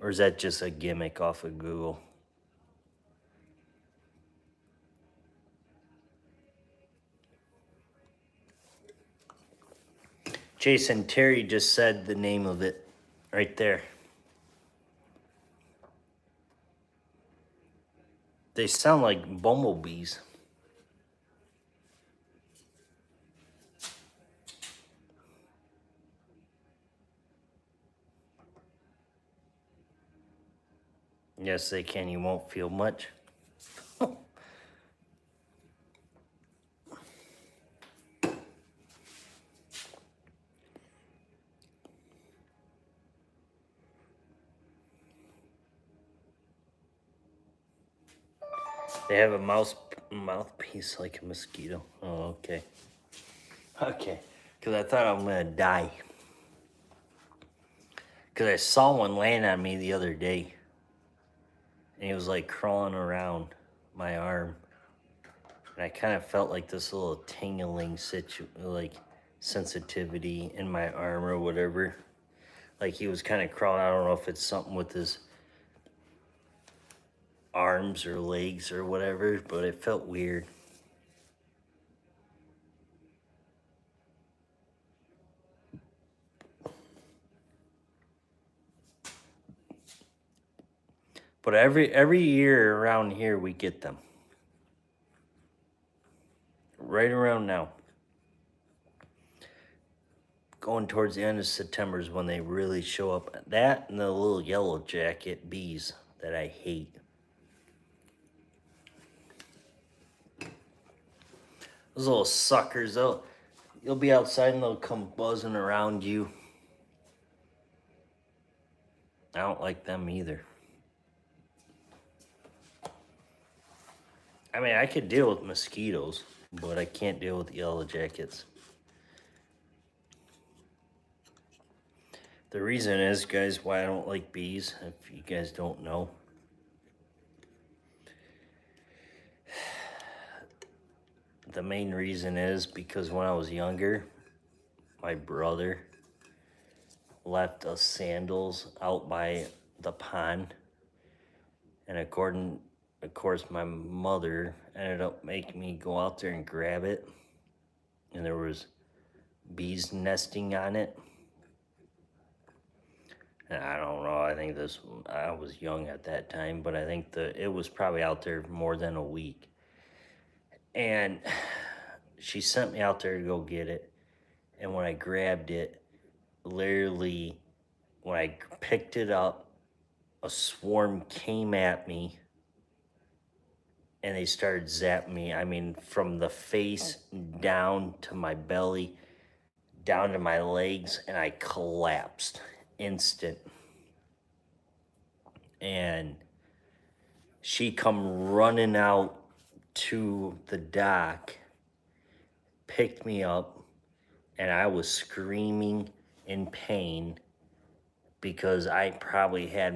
Or is that just a gimmick off of Google? Jason, Terry just said the name of it right there. They sound like bumblebees. Yes, they can. You won't feel much. They have a mouthpiece like a mosquito. Oh, okay. Okay. Because I thought I'm going to die. Because I saw one land on me the other day. And he was like crawling around my arm. And I kind of felt like this little tingling like sensitivity in my arm or whatever. Like he was kind of crawling. I don't know if it's something with his arms or legs or whatever, but it felt weird. But every year around here we get them. Right around now. Going towards the end of September is when they really show up. That and the little yellow jacket bees that I hate. Those little suckers, you'll be outside and they'll come buzzing around you. I don't like them either. I mean, I could deal with mosquitoes, but I can't deal with yellow jackets. The reason is, guys, why I don't like bees, if you guys don't know. The main reason is because when I was younger, my brother left us sandals out by the pond. And of course, my mother ended up making me go out there and grab it. And there was bees nesting on it. And I don't know, I was young at that time, but I think it was probably out there more than a week. And she sent me out there to go get it. And when I grabbed it, literally, when I picked it up, a swarm came at me and they started zapping me. I mean, from the face down to my belly, down to my legs, and I collapsed instant. And she come running out to the dock, picked me up, and I was screaming in pain because I probably had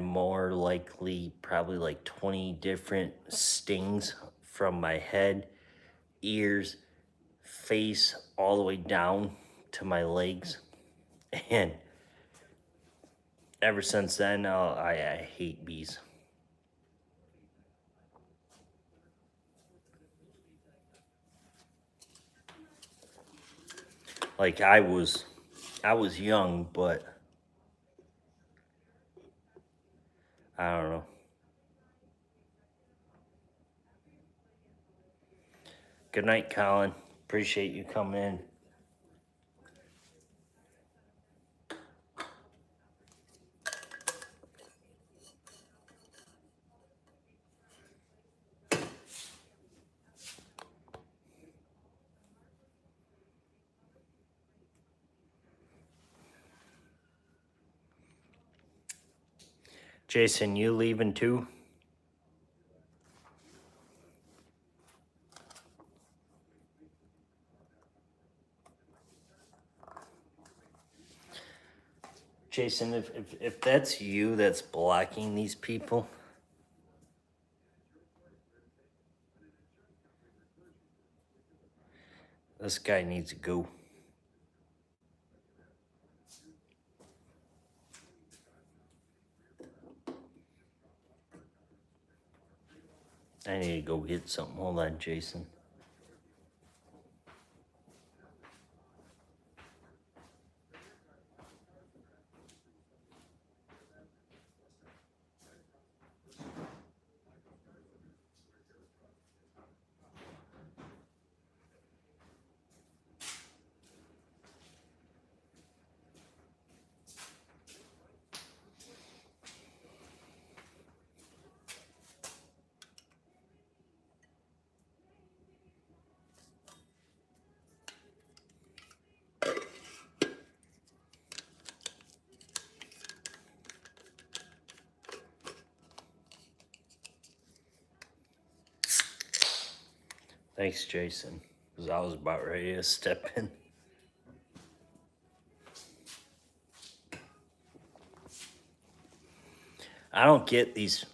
probably like 20 different stings from my head, ears, face, all the way down to my legs. And ever since then, I hate bees. Like I was young, but I don't know. Good night, Colin. Appreciate you coming in. Jason, you leaving too? Jason, if that's you that's blocking these people, this guy needs to go. I need to go get something. Hold on, Jason. Thanks, Jason, because I was about ready to step in. I don't get these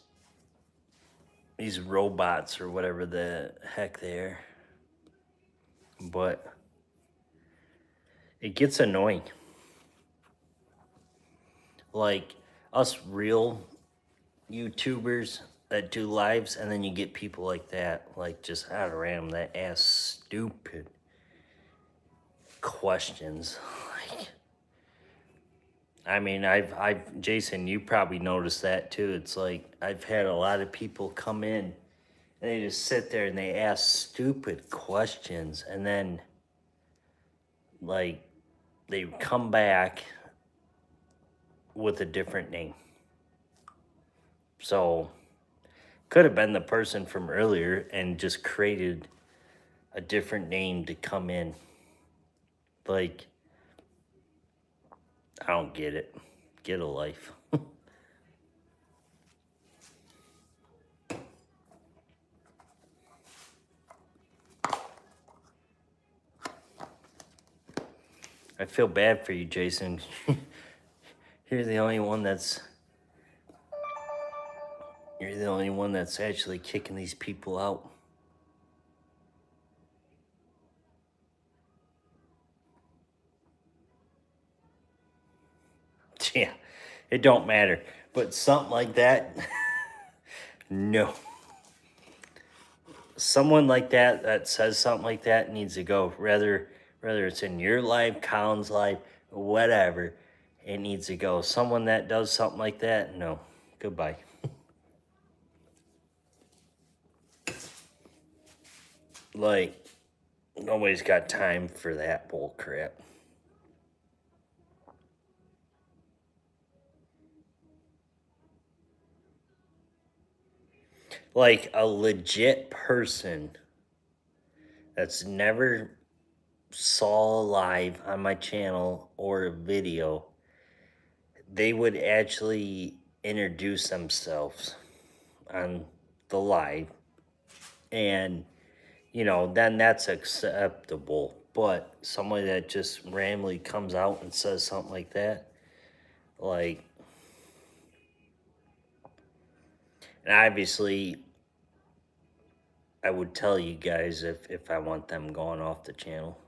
robots or whatever the heck they are, but it gets annoying. Like us real YouTubers that do lives, and then you get people like that, like just out of random, that ask stupid questions. Like, I mean, Jason, you probably noticed that too. It's like I've had a lot of people come in and they just sit there and they ask stupid questions, and then like they come back with a different name. So could have been the person from earlier and just created a different name to come in. Like, I don't get it. Get a life. I feel bad for you, Jason. You're the only one that's actually kicking these people out. Yeah, it don't matter. But something like that, no. Someone like that says something like that needs to go. Whether it's in your life, Colin's life, whatever, it needs to go. Someone that does something like that, no. Goodbye. Like, nobody's got time for that bull crap. Like a legit person that's never saw a live on my channel or a video, they would actually introduce themselves on the live, and then that's acceptable. But somebody that just randomly comes out and says something like that, like, and obviously I would tell you guys if I want them gone off the channel.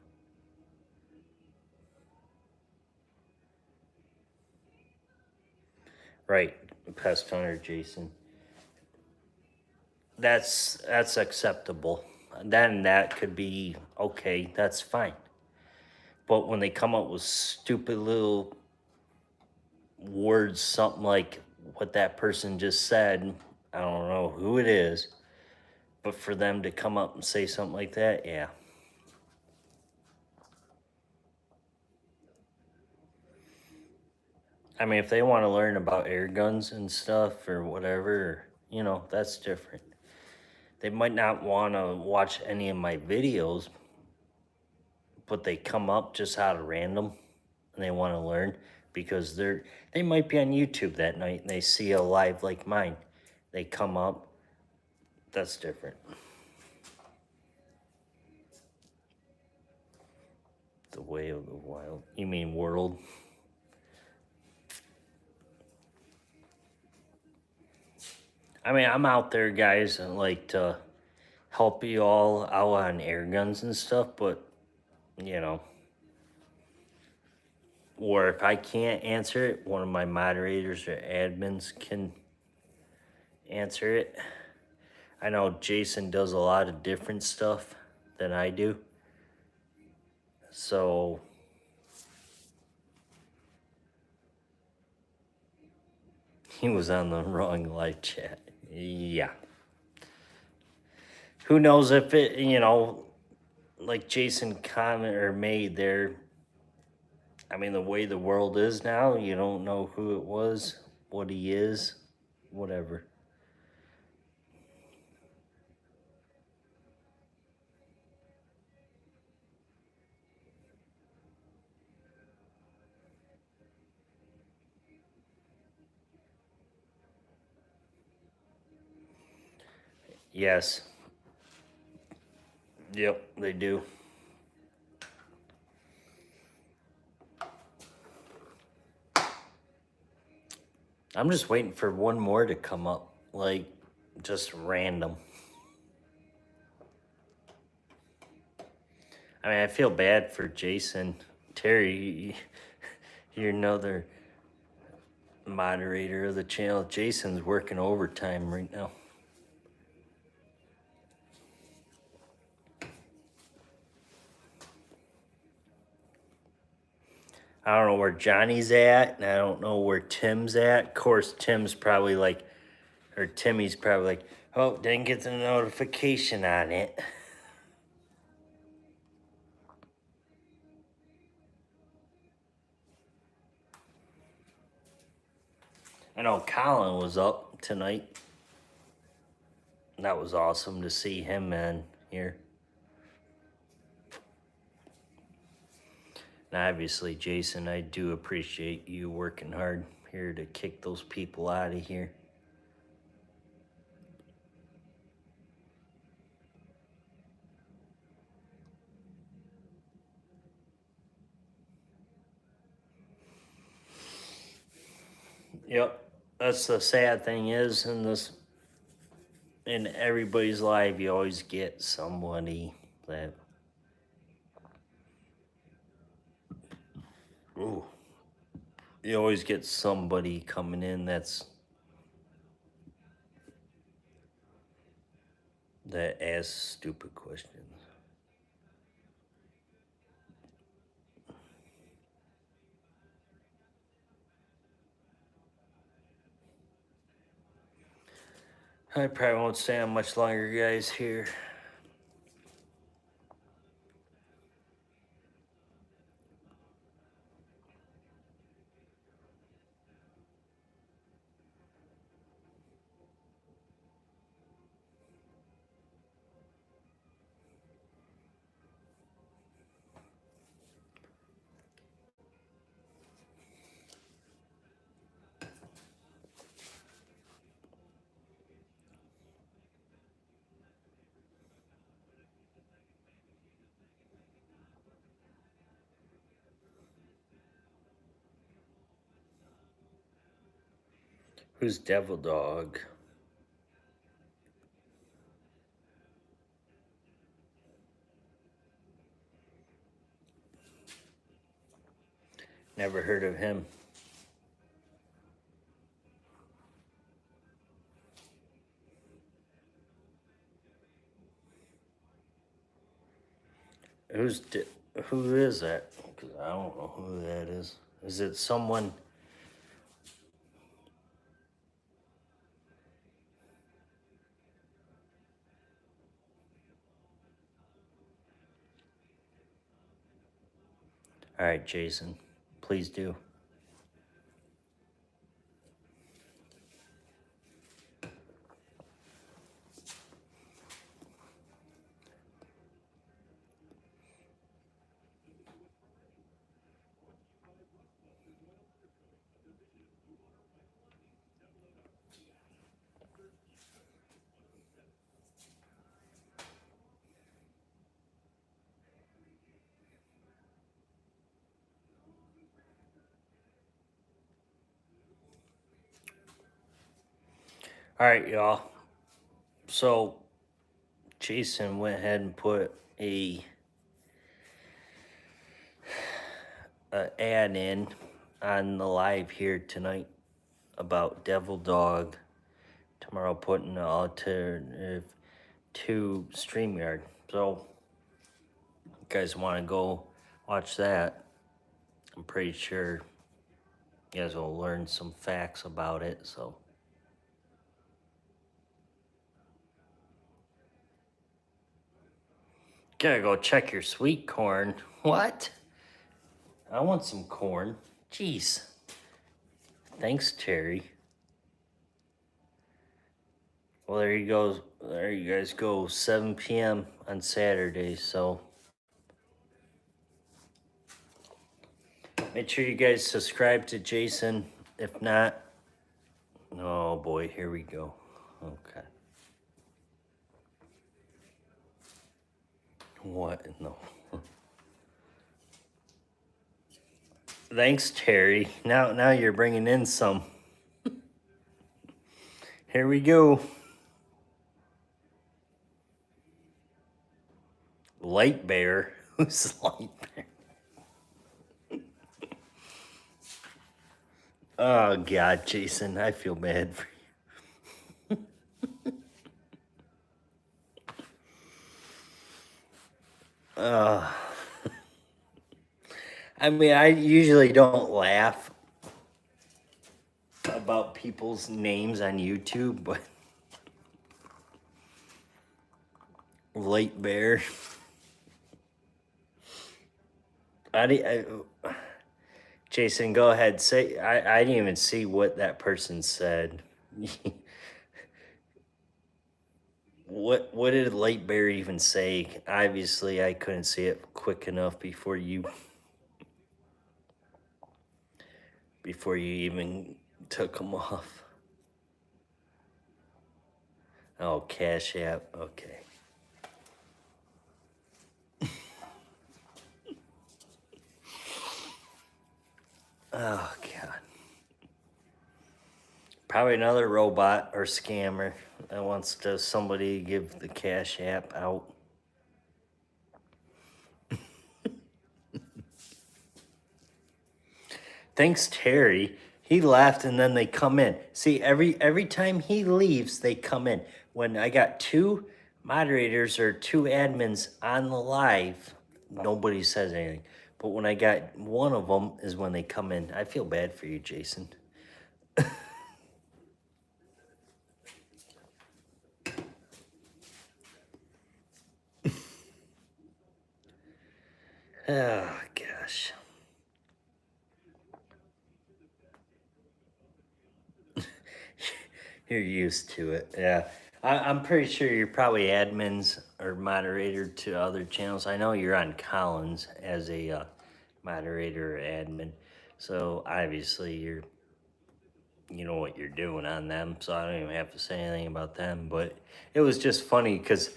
Right, pest hunter Jason. That's acceptable. Then that could be okay, that's fine. But when they come up with stupid little words, something like what that person just said, I don't know who it is, but for them to come up and say something like that, yeah. I mean, if they want to learn about air guns and stuff or whatever, that's different. They might not want to watch any of my videos, but they come up just out of random and they want to learn. because they might be on YouTube that night and they see a live like mine. They come up. That's different. The way of the wild. You mean world? I mean, I'm out there, guys, and like to help you all out on air guns and stuff, but you know, or if I can't answer it, one of my moderators or admins can answer it. I know Jason does a lot of different stuff than I do. So he was on the wrong live chat. Yeah. Who knows if it, like Jason comment or made there. I mean, the way the world is now, you don't know who it was, what he is, whatever. Yes. Yep, they do. I'm just waiting for one more to come up, like just random. I mean, I feel bad for Jason. Terry, you're another moderator of the channel. Jason's working overtime right now. I don't know where Johnny's at, and I don't know where Tim's at. Of course, Timmy's probably like, oh, didn't get the notification on it. I know Colin was up tonight. That was awesome to see him in here. And obviously, Jason, I do appreciate you working hard here to kick those people out of here. Yep, that's the sad thing is in everybody's life, you always get somebody that, ooh, you always get somebody coming in that asks stupid questions. I probably won't stay on much longer, guys, here. Who's Devil Dog? Never heard of him. Who is that? Because I don't know who that is. Is it someone? All right, Jason, please do. All right, y'all. So Jason went ahead and put a ad in on the live here tonight about Devil Dog tomorrow putting an alternative to StreamYard. So you guys want to go watch that? I'm pretty sure you guys will learn some facts about it. So gotta go check your sweet corn. What? I want some corn. Jeez. Thanks, Terry. Well, there you go. There you guys go. 7 p.m. on Saturday. So make sure you guys subscribe to Jason. If not, oh boy, here we go. Okay. What in the? Thanks, Terry. Now you're bringing in some. Here we go. Light Bear. Who's Light Bear? Oh God, Jason, I feel bad for you. I mean, I usually don't laugh about people's names on YouTube, but Light Bear. Jason, go ahead. Say I didn't even see what that person said. What did Light Bear even say? Obviously, I couldn't see it quick enough before you even took them off. Oh, Cash App. Okay. Oh God. Probably another robot or scammer that wants to somebody give the Cash App out. Thanks, Terry. He left and then they come in. See, every time he leaves, they come in. When I got two moderators or two admins on the live, nobody says anything. But when I got one of them is when they come in. I feel bad for you, Jason. Oh, gosh. You're used to it, yeah. I'm pretty sure you're probably admins or moderator to other channels. I know you're on Collins as a moderator or admin, so obviously you know what you're doing on them. So I don't even have to say anything about them. But it was just funny because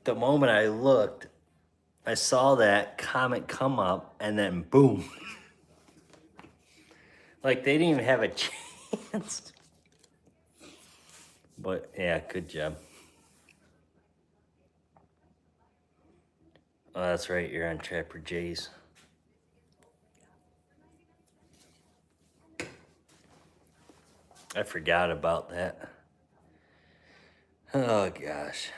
the moment I looked, I saw that comment come up, and then boom, like they didn't even have a chance. But yeah, good job. Oh, that's right. You're on Trapper J's. I forgot about that. Oh, gosh.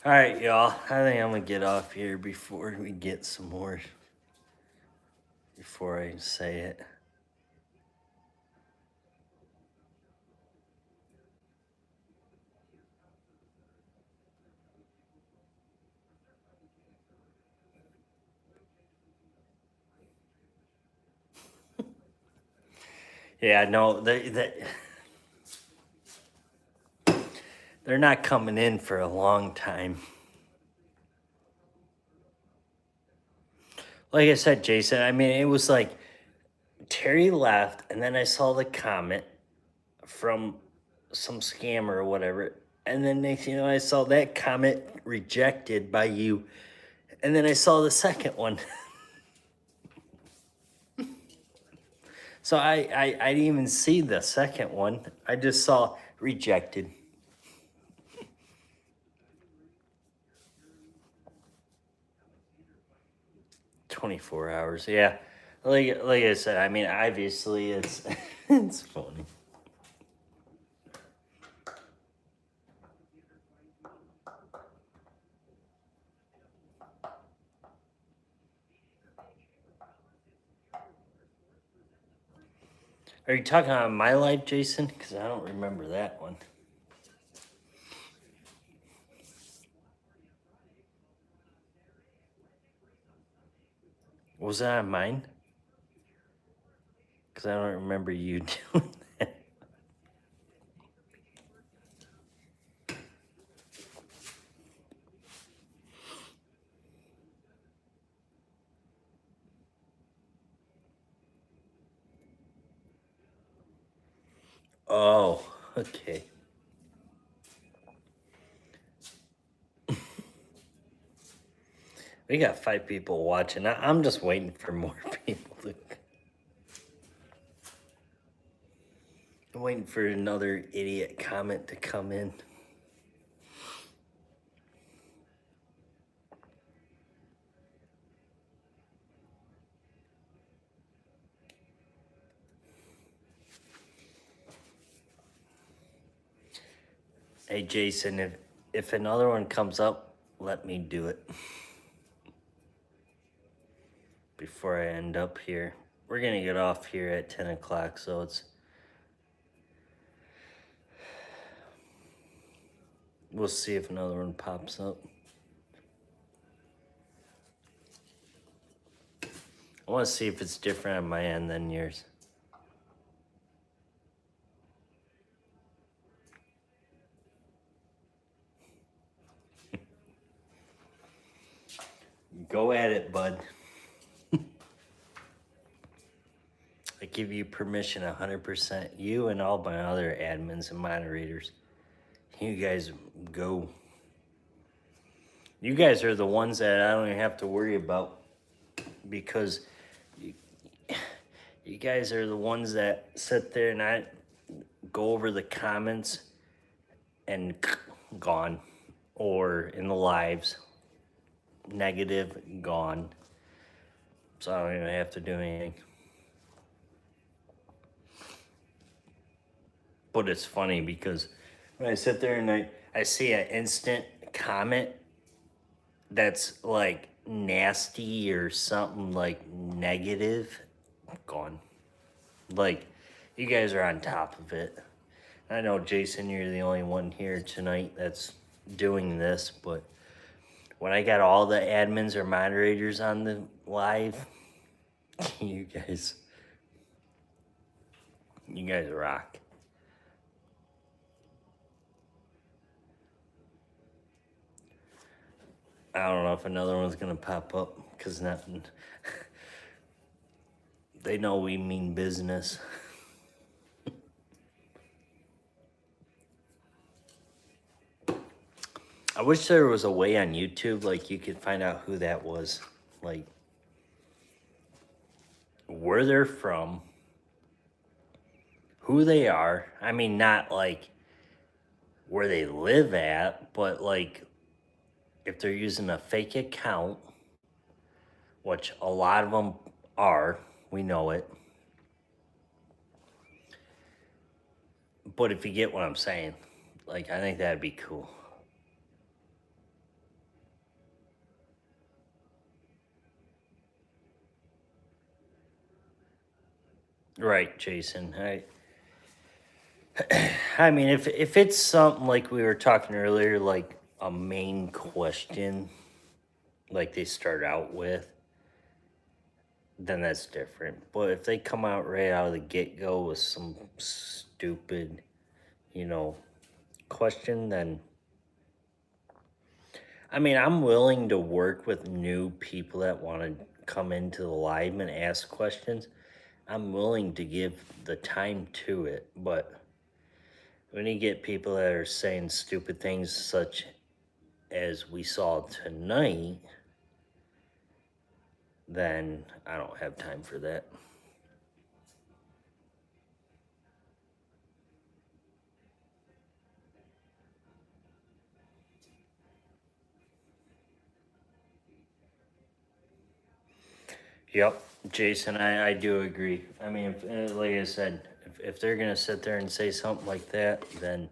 All right, y'all. I think I'm going to get off here before we get some more. Before I say it. Yeah, no, they're not coming in for a long time. like I said, Jason, I mean, it was like Terry left, and then I saw the comment from some scammer or whatever. And then next, you know, I saw that comment rejected by you. And then I saw the second one. So I didn't even see the second one. I just saw rejected. $24 hours, yeah. Like I said, I mean, obviously it's it's funny. Are you talking on my life, Jason? Because I don't remember that one. Was that on mine? Because I don't remember you doing that. Oh, okay. We got 5 people watching. I'm just waiting for more people to. I'm waiting for another idiot comment to come in. Hey, Jason, if another one comes up, let me do it before I end up here. We're gonna get off here at 10 o'clock, so it's. We'll see if another one pops up. I want to see if it's different on my end than yours. Go at it, bud. I give you permission 100%. You and all my other admins and moderators. You guys go. You guys are the ones that I don't even have to worry about because you guys are the ones that sit there and I go over the comments and gone, or in the lives, negative, gone. So I don't even have to do anything. But it's funny because when I sit there and I see an instant comment that's like nasty or something like negative, gone. Like, you guys are on top of it. I know, Jason, you're the only one here tonight that's doing this, but when I got all the admins or moderators on the live, you guys rock. I don't know if another one's gonna pop up because nothing. They know we mean business. I wish there was a way on YouTube, like you could find out who that was, like where they're from, who they are. I mean, not like where they live at, but like if they're using a fake account, which a lot of them are, we know it. But if you get what I'm saying, like, I think that'd be cool. Right, Jason. I mean, if it's something like we were talking earlier, like a main question, like they start out with, then that's different. But if they come out right out of the get-go with some stupid, you know, question, then I mean, I'm willing to work with new people that want to come into the live and ask questions, I'm willing to give the time to it. But when you get people that are saying stupid things such as we saw tonight, then I don't have time for that. Yep, Jason, I do agree. I mean, like I said, if they're gonna sit there and say something like that, then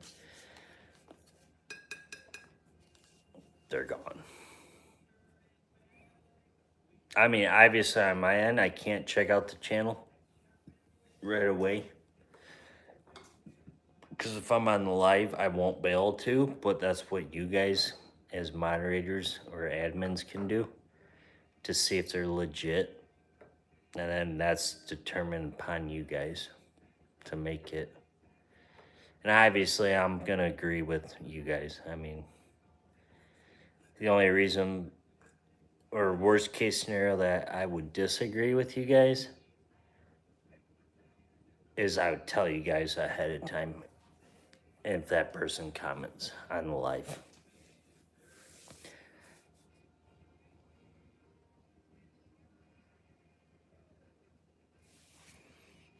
they're gone. I mean, obviously on my end, I can't check out the channel right away. Because if I'm on the live, I won't be able to, but that's what you guys as moderators or admins can do to see if they're legit. And then that's determined upon you guys to make it. And obviously, I'm going to agree with you guys. I mean, the only reason or worst case scenario that I would disagree with you guys is I would tell you guys ahead of time if that person comments on the live.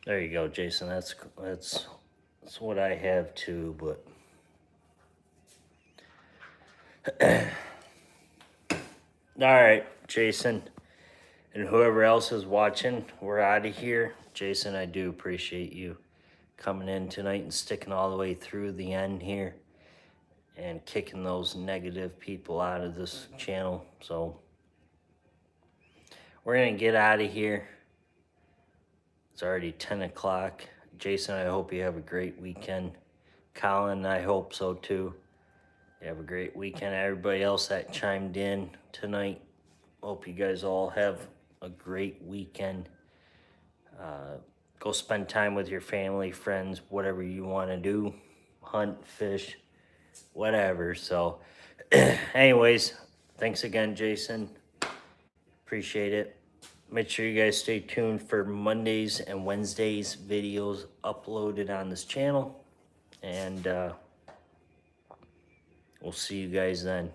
There you go, Jason. That's what I have too, but all right, Jason, and whoever else is watching, we're out of here. Jason, I do appreciate you coming in tonight and sticking all the way through the end here and kicking those negative people out of this channel. So we're gonna get out of here. It's already 10 o'clock. Jason, I hope you have a great weekend. Colin, I hope so too. You have a great weekend. Everybody else that chimed in tonight, hope you guys all have a great weekend. Go spend time with your family, friends, whatever you want to do. Hunt, fish, whatever. So, anyways, thanks again, Jason. Appreciate it. Make sure you guys stay tuned for Mondays and Wednesdays videos uploaded on this channel. And we'll see you guys then.